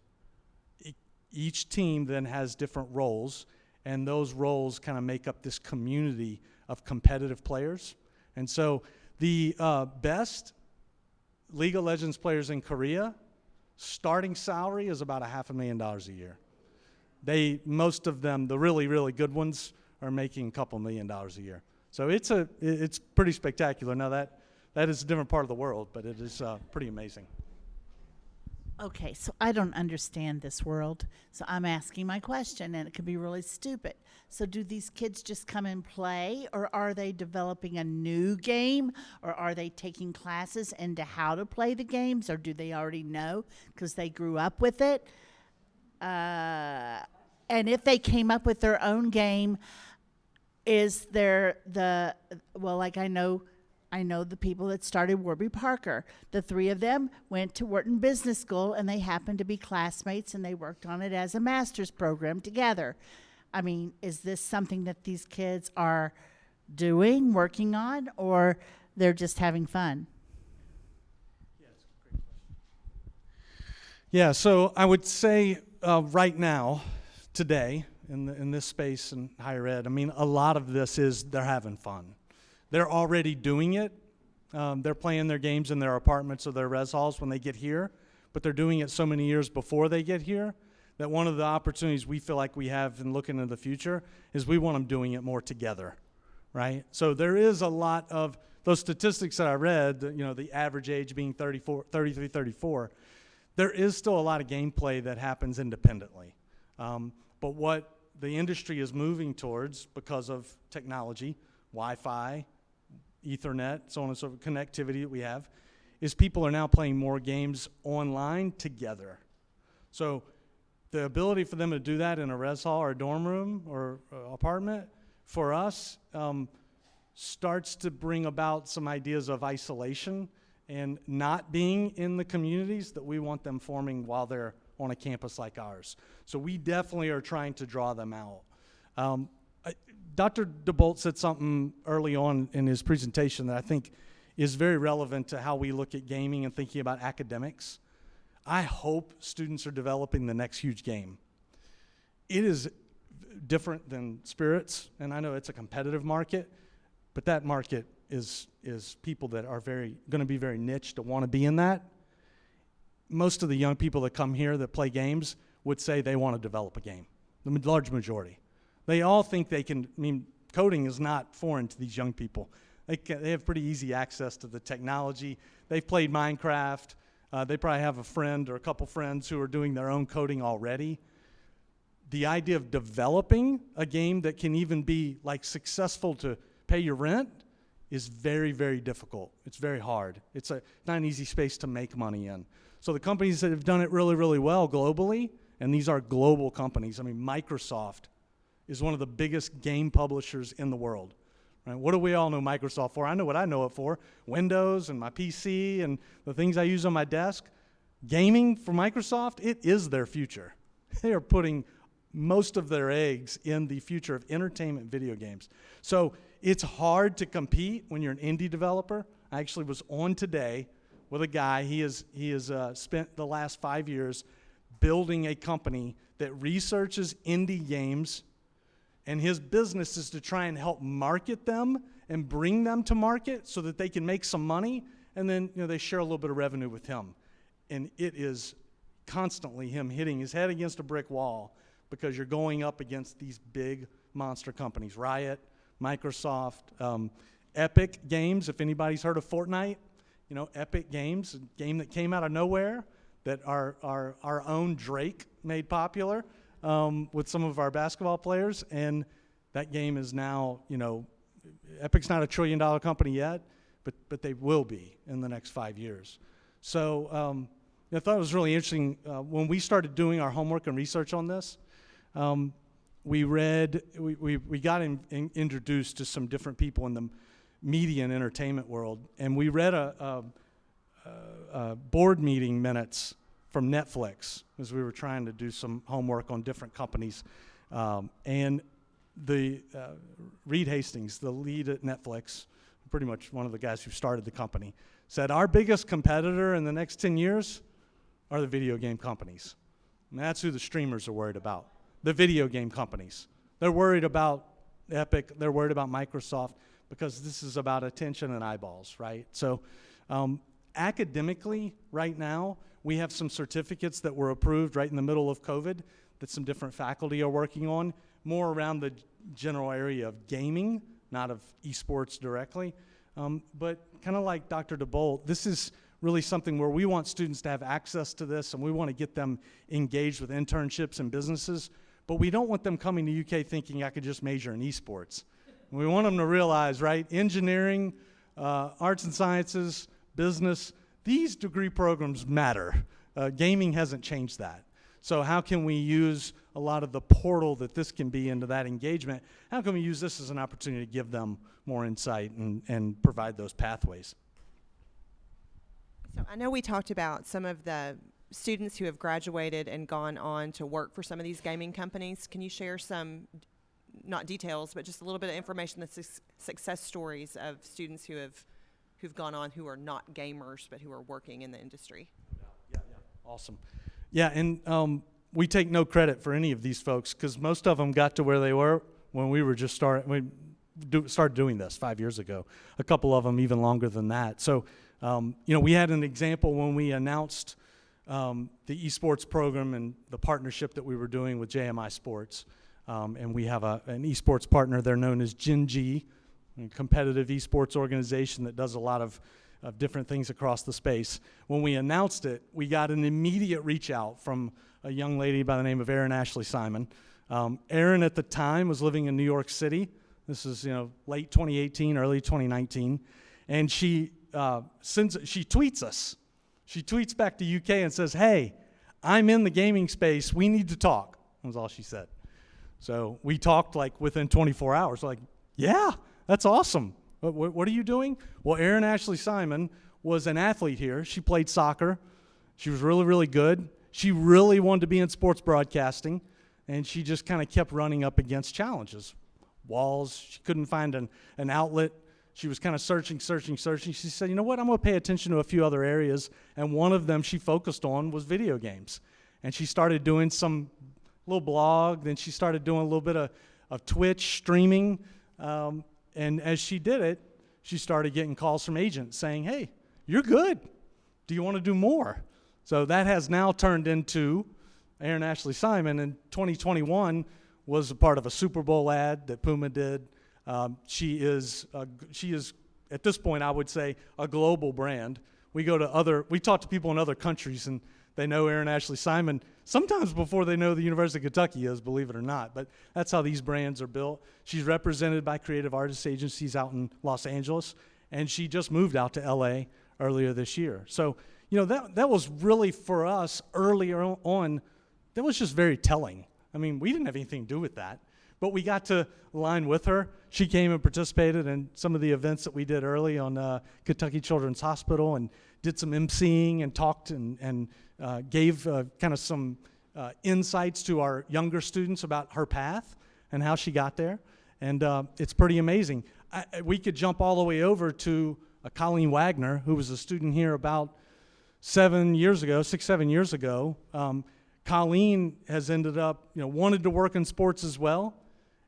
[SPEAKER 9] Each team then has different roles, and those roles kind of make up this community of competitive players. And so the best League of Legends players in Korea, starting salary is about $500,000 a year. most of them, the really, really good ones, are making a couple $1 million a year. So it's pretty spectacular. Now that is a different part of the world, but it is pretty amazing.
[SPEAKER 10] Okay, so I don't understand this world, so I'm asking my question, and it could be really stupid. So do these kids just come and play, or are they developing a new game, or are they taking classes into how to play the games, or do they already know because they grew up with it? And if they came up with their own game, is there like I know the people that started Warby Parker. The three of them went to Wharton Business School, and they happened to be classmates, and they worked on it as a master's program together. I mean, is this something that these kids are doing, working on, or they're just having fun?
[SPEAKER 9] Yeah, so I would say right now, today, in this space in higher ed, I mean, a lot of this is they're having fun. They're already doing it. They're playing their games in their apartments or their res halls when they get here, but they're doing it so many years before they get here that one of the opportunities we feel like we have in looking into the future is we want them doing it more together, right? So there is a lot of those statistics that I read, the average age being 33, 34, there is still a lot of gameplay that happens independently. But what the industry is moving towards because of technology, Wi-Fi, Ethernet, so on and so forth, connectivity that we have, is people are now playing more games online together. So the ability for them to do that in a res hall or a dorm room or apartment, for us, starts to bring about some ideas of isolation and not being in the communities that we want them forming while they're on a campus like ours. So we definitely are trying to draw them out. Dr. Debolt said something early on in his presentation that I think is very relevant to how we look at gaming and thinking about academics. I hope students are developing the next huge game. It is different than spirits, and I know it's a competitive market, but that market is people that are going to be very niche to want to be in that. Most of the young people that come here that play games would say they want to develop a game, the large majority. They all think they can. I mean, coding is not foreign to these young people. They have pretty easy access to the technology. They've played Minecraft. They probably have a friend or a couple friends who are doing their own coding already. The idea of developing a game that can even be like successful to pay your rent is very, very difficult. It's very hard. It's not an easy space to make money in. So the companies that have done it really, really well globally, and these are global companies. I mean, Microsoft is one of the biggest game publishers in the world. Right? What do we all know Microsoft for? I know what I know it for. Windows and my PC and the things I use on my desk. Gaming for Microsoft, it is their future. They are putting most of their eggs in the future of entertainment video games. So it's hard to compete when you're an indie developer. I actually was on today with a guy. He has spent the last 5 years building a company that researches indie games, and his business is to try and help market them and bring them to market so that they can make some money, and then they share a little bit of revenue with him. And it is constantly him hitting his head against a brick wall because you're going up against these big monster companies, Riot, Microsoft, Epic Games. If anybody's heard of Fortnite, Epic Games, a game that came out of nowhere that our own Drake made popular. With some of our basketball players, and that game is now, Epic's not $1 trillion company yet, but they will be in the next 5 years. So I thought it was really interesting. When we started doing our homework and research on this, we got introduced to some different people in the media and entertainment world, and we read a board meeting minutes from Netflix as we were trying to do some homework on different companies. And Reed Hastings, the lead at Netflix, pretty much one of the guys who started the company, said our biggest competitor in the next 10 years are the video game companies. And that's who the streamers are worried about, the video game companies. They're worried about Epic, they're worried about Microsoft, because this is about attention and eyeballs, right? So academically, right now, we have some certificates that were approved right in the middle of COVID that some different faculty are working on, more around the general area of gaming, not of esports directly. But kind of like Dr. Debolt, this is really something where we want students to have access to this, and we want to get them engaged with internships and businesses, but we don't want them coming to UK thinking I could just major in esports. We want them to realize, right, engineering, arts and sciences, business, these degree programs matter. Gaming hasn't changed that. So how can we use a lot of the portal that this can be into that engagement? How can we use this as an opportunity to give them more insight and provide those pathways?
[SPEAKER 1] So I know we talked about some of the students who have graduated and gone on to work for some of these gaming companies. Can you share some, not details, but just a little bit of information, the success stories of students who've gone on who are not gamers but who are working in the industry?
[SPEAKER 9] Yeah, awesome. Yeah, and we take no credit for any of these folks because most of them got to where they were when we were just started doing this 5 years ago. A couple of them even longer than that. So, we had an example when we announced the esports program and the partnership that we were doing with JMI Sports. And we have an esports partner. They're known as Gen.G, a competitive esports organization that does a lot of different things across the space. When we announced it, we got an immediate reach out from a young lady by the name of Erin Ashley Simon. Erin at the time was living in New York City. This is late 2018, early 2019, and she tweets us. She tweets back to UK and says, "Hey, I'm in the gaming space. We need to talk." That was all she said. So we talked like within 24 hours. Like, yeah, that's awesome. What are you doing? Well, Erin Ashley Simon was an athlete here. She played soccer. She was really, really good. She really wanted to be in sports broadcasting, and she just kind of kept running up against challenges. Walls, she couldn't find an outlet. She was kind of searching. She said, you know what, I'm going to pay attention to a few other areas, and one of them she focused on was video games. And she started doing some little blog, then she started doing a little bit of Twitch streaming, and as she did it, she started getting calls from agents saying, hey, you're good. Do you want to do more? So that has now turned into Erin Ashley Simon in 2021 was a part of a Super Bowl ad that Puma did. She is, at this point, I would say, a global brand. We talk to people in other countries, and they know Erin Ashley Simon sometimes before they know the University of Kentucky is, believe it or not. But that's how these brands are built. She's represented by creative artists agencies out in Los Angeles, and she just moved out to LA earlier this year. So, that was really for us earlier on, that was just very telling. I mean, we didn't have anything to do with that, but we got to align with her. She came and participated in some of the events that we did early on Kentucky Children's Hospital and did some emceeing and talked and gave kind of some insights to our younger students about her path and how she got there. And it's pretty amazing. We could jump all the way over to Colleen Wagner, who was a student here about 7 years ago. Colleen has ended up, wanted to work in sports as well,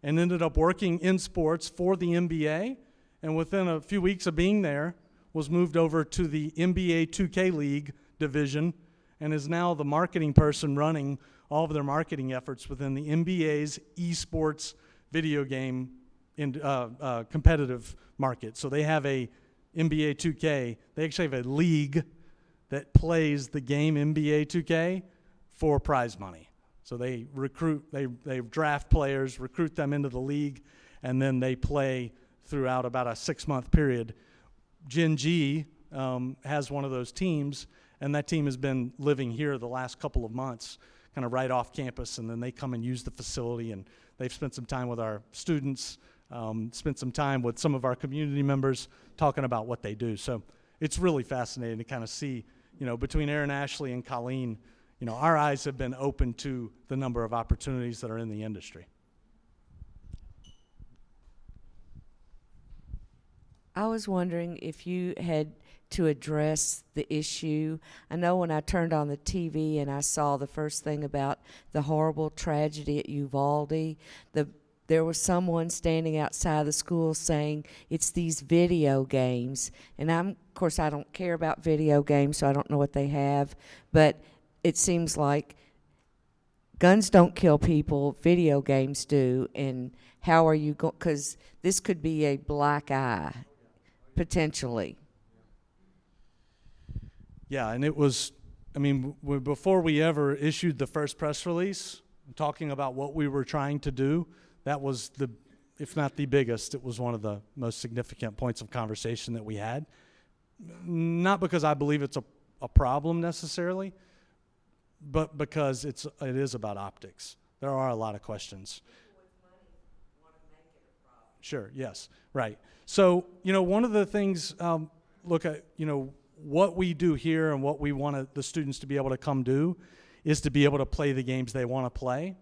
[SPEAKER 9] and ended up working in sports for the NBA, and within a few weeks of being there, was moved over to the NBA 2K League division, and is now the marketing person running all of their marketing efforts within the NBA's esports video game competitive market. So they have a NBA 2K, they actually have a league that plays the game NBA 2K for prize money. So they they draft players, recruit them into the league, and then they play throughout about a 6-month period. Gen.G has one of those teams, and that team has been living here the last couple of months, kind of right off campus, and then they come and use the facility, and they've spent some time with our students, spent some time with some of our community members talking about what they do. So it's really fascinating to kind of see, between Erin Ashley and Colleen, our eyes have been open to the number of opportunities that are in the industry.
[SPEAKER 11] I was wondering if you had to address the issue. I know when I turned on the TV and I saw the first thing about the horrible tragedy at Uvalde, there was someone standing outside the school saying it's these video games. And of course, I don't care about video games, so I don't know what they have, but it seems like guns don't kill people, video games do, and how are you going, because this could be a black eye, potentially.
[SPEAKER 9] Yeah, and it was, I mean, before we ever issued the first press release, talking about what we were trying to do, that was the, if not the biggest, it was one of the most significant points of conversation that we had. Not because I believe it's a problem necessarily, but because it is about optics. There are a lot of questions. Sure, yes, right. So, one of the things, look at, what we do here and what we want the students to be able to come do is to be able to play the games they want to play.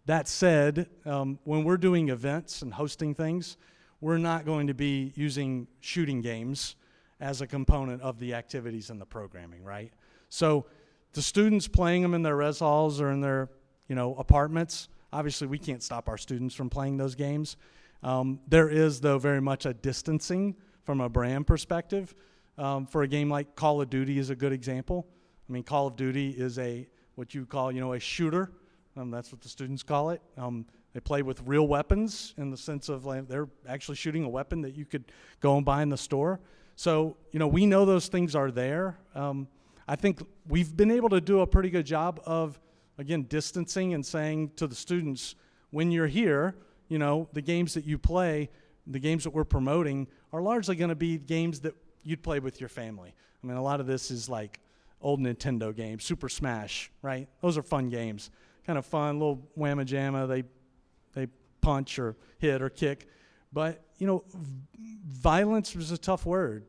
[SPEAKER 9] That said, when we're doing events and hosting things, we're not going to be using shooting games as a component of the activities and the programming, right? So the students playing them in their res halls or in their, apartments, obviously we can't stop our students from playing those games. There is, though, very much a distancing from a brand perspective. For a game like Call of Duty is a good example. I mean, Call of Duty is what you call, a shooter. That's what the students call it. They play with real weapons in the sense of they're actually shooting a weapon that you could go and buy in the store. So, we know those things are there. I think we've been able to do a pretty good job of, again, distancing and saying to the students, when you're here, the games that you play, the games that we're promoting are largely going to be games that you'd play with your family. I mean, a lot of this is like old Nintendo games, Super Smash, right? Those are fun games. Kind of fun, little whamma jamma. They punch or hit or kick. But, violence was a tough word.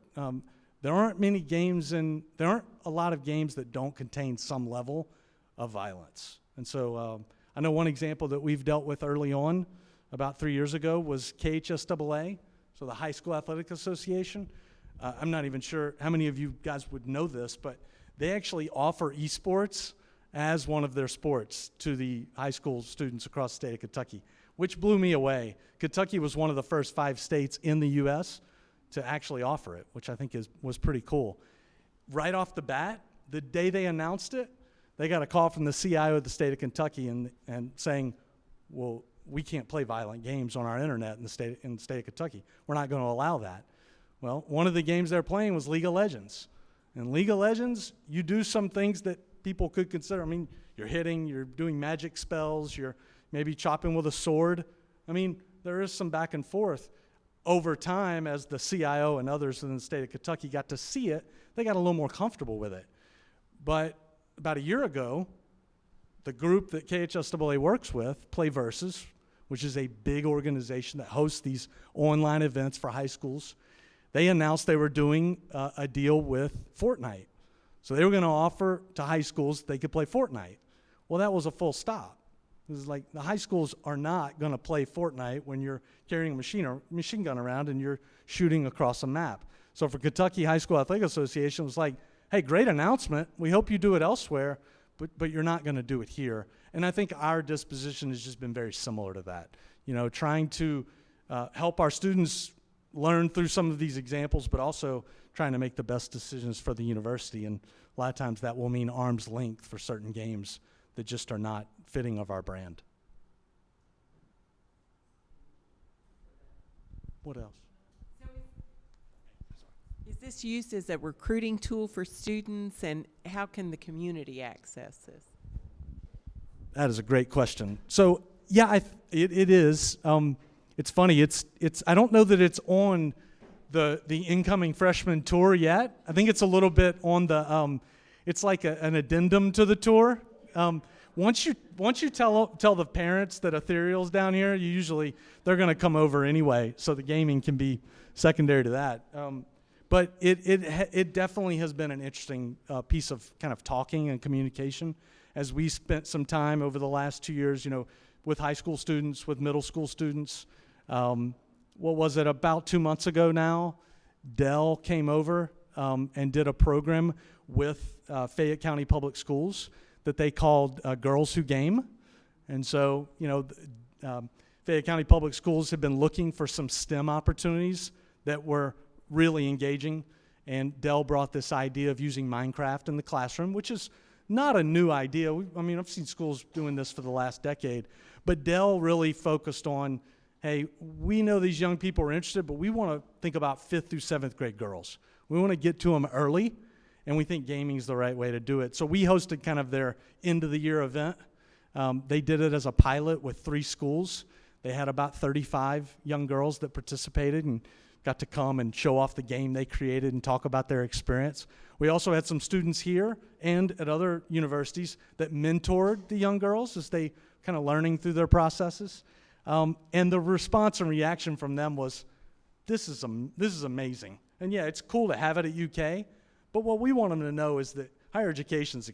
[SPEAKER 9] There aren't many games there aren't a lot of games that don't contain some level of violence. And so I know one example that we've dealt with early on, about 3 years ago, was KHSAA, so the High School Athletic Association. I'm not even sure how many of you guys would know this, but they actually offer esports as one of their sports to the high school students across the state of Kentucky, which blew me away. Kentucky was one of the first 5 states in the U.S. to actually offer it, which I think was pretty cool. Right off the bat, the day they announced it, they got a call from the CIO of the state of Kentucky and saying, well, we can't play violent games on our internet in the state of Kentucky. We're not going to allow that. Well, one of the games they're playing was League of Legends. In League of Legends, you do some things that people could consider. I mean, you're hitting, you're doing magic spells, you're maybe chopping with a sword. I mean, there is some back and forth. Over time, as the CIO and others in the state of Kentucky got to see it, they got a little more comfortable with it. But about a year ago, the group that KHSAA works with, Play Versus, which is a big organization that hosts these online events for high schools, they announced they were doing a deal with Fortnite. So they were going to offer to high schools they could play Fortnite. Well, that was a full stop. It was like the high schools are not going to play Fortnite when you're carrying a machine gun around and you're shooting across a map. So for Kentucky High School Athletic Association, it was like, hey, great announcement. We hope you do it elsewhere, but you're not going to do it here. And I think our disposition has just been very similar to that. Trying to help our students learn through some of these examples, but also trying to make the best decisions for the university. And a lot of times that will mean arm's length for certain games that just are not fitting of our brand. What else?
[SPEAKER 3] Is this used as a recruiting tool for students, and how can the community access this?
[SPEAKER 9] That is a great question. So, yeah, it is. It's funny. It's. I don't know that it's on the incoming freshman tour yet. I think it's a little bit on the. It's like an addendum to the tour. Once you tell the parents that Ethereal's down here, they're going to come over anyway. So the gaming can be secondary to that. But it definitely has been an interesting piece of kind of talking and communication as we spent some time over the last 2 years, with high school students, with middle school students. What was it, about 2 months ago now, Dell came over and did a program with Fayette County Public Schools that they called Girls Who Game. And so, Fayette County Public Schools have been looking for some STEM opportunities that were really engaging, and Dell brought this idea of using Minecraft in the classroom, which is not a new idea. I mean, I've seen schools doing this for the last decade, but Dell really focused on, hey, we know these young people are interested, but we want to think about 5th through 7th grade girls. We want to get to them early, and we think gaming is the right way to do it. So we hosted kind of their end of the year event. They did it as a pilot with 3 schools. They had about 35 young girls that participated and got to come and show off the game they created and talk about their experience. We also had some students here and at other universities that mentored the young girls as they kind of learning through their processes. And the response and reaction from them was, this is amazing. And yeah, it's cool to have it at UK, but what we want them to know is that higher education is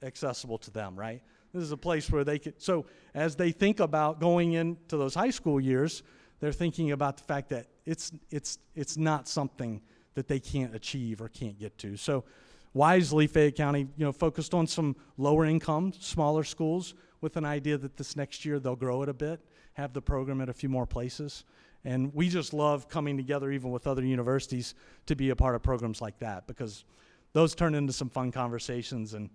[SPEAKER 9] accessible to them, right? This is a place where they could, so as they think about going into those high school years, they're thinking about the fact that it's not something that they can't achieve or can't get to. So wisely, Fayette County, focused on some lower income, smaller schools with an idea that this next year they'll grow it a bit, have the program at a few more places. And we just love coming together even with other universities to be a part of programs like that, because those turn into some fun conversations, and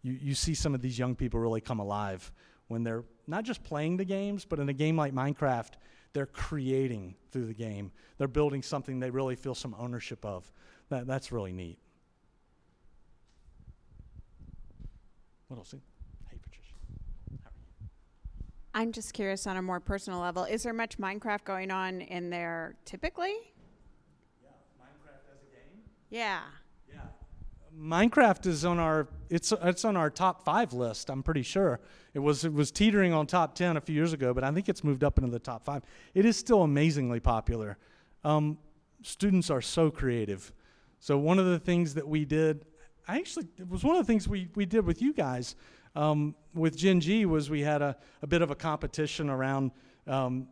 [SPEAKER 9] you see some of these young people really come alive when they're not just playing the games, but in a game like Minecraft, they're creating through the game. They're building something they really feel some ownership of. That's really neat. What else? Hey, Patricia. How are you?
[SPEAKER 12] I'm just curious on a more personal level. Is there much Minecraft going on in there typically?
[SPEAKER 9] Yeah, Minecraft as a game?
[SPEAKER 12] Yeah.
[SPEAKER 9] Yeah. Minecraft is on our it's on our top 5 list, I'm pretty sure. It was teetering on top 10 a few years ago, but I think it's moved up into the top 5. It is still amazingly popular. Students are so creative. So one of the things that we did, it was one of the things we did with you guys with Gen G, was we had a bit of a competition around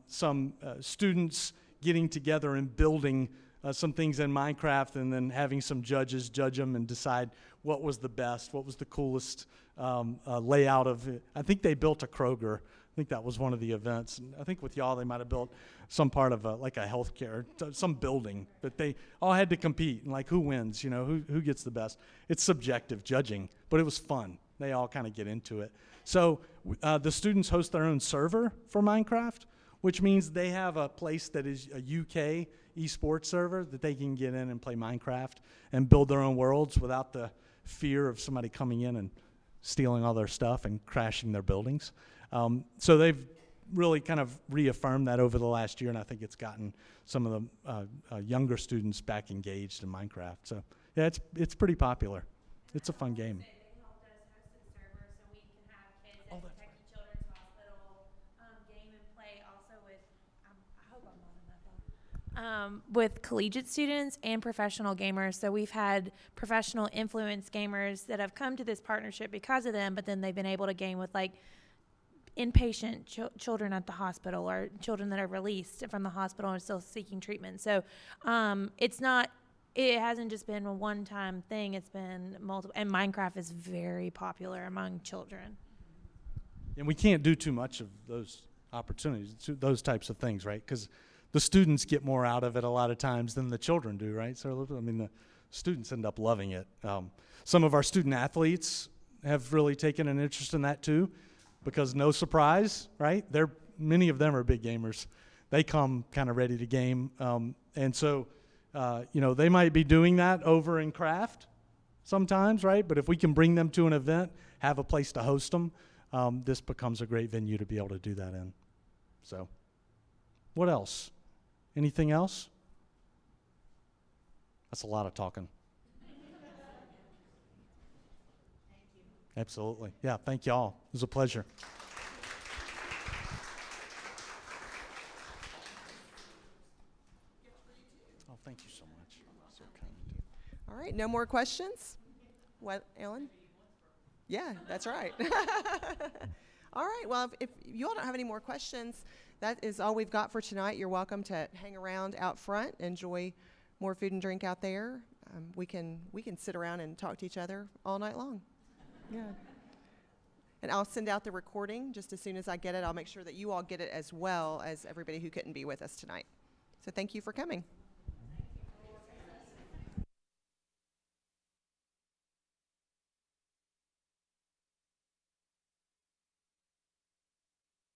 [SPEAKER 9] some students getting together and building some things in Minecraft, and then having some judges judge them and decide what was the best, what was the coolest layout of it. I think they built a Kroger. I think that was one of the events. And I think with y'all, they might have built some part of like a healthcare, some building that they all had to compete, and like who wins, who gets the best. It's subjective judging, but it was fun. They all kind of get into it. So the students host their own server for Minecraft, which means they have a place that is a UK esports server that they can get in and play Minecraft and build their own worlds without the fear of somebody coming in and stealing all their stuff and crashing their buildings. So they've really kind of reaffirmed that over the last year, and I think it's gotten some of the younger students back engaged in Minecraft. So yeah, it's pretty popular. It's a fun game.
[SPEAKER 6] With collegiate students and professional gamers. So we've had professional influence gamers that have come to this partnership because of them, but then they've been able to game with like inpatient children at the hospital, or children that are released from the hospital and still seeking treatment. So it hasn't just been a one-time thing, it's been multiple, and Minecraft is very popular among children.
[SPEAKER 9] And we can't do too much of those opportunities, those types of things, right? Because the students get more out of it a lot of times than the children do, right? So, I mean, the students end up loving it. Some of our student athletes have really taken an interest in that too, because no surprise, right? Many of them are big gamers. They come kind of ready to game. And so, they might be doing that over in craft sometimes, right? But if we can bring them to an event, have a place to host them, this becomes a great venue to be able to do that in. So, what else? Anything else? That's a lot of talking.
[SPEAKER 10] Thank you.
[SPEAKER 9] Absolutely. Yeah, thank y'all. It was a pleasure. Oh, thank you so much. So kind.
[SPEAKER 1] All right, no more questions? What, Ellen? Yeah, that's right. All right, well, if you all don't have any more questions, that is all we've got for tonight. You're welcome to hang around out front, enjoy more food and drink out there. We can sit around and talk to each other all night long. Yeah. And I'll send out the recording just as soon as I get it. I'll make sure that you all get it as well as everybody who couldn't be with us tonight. So thank you for coming.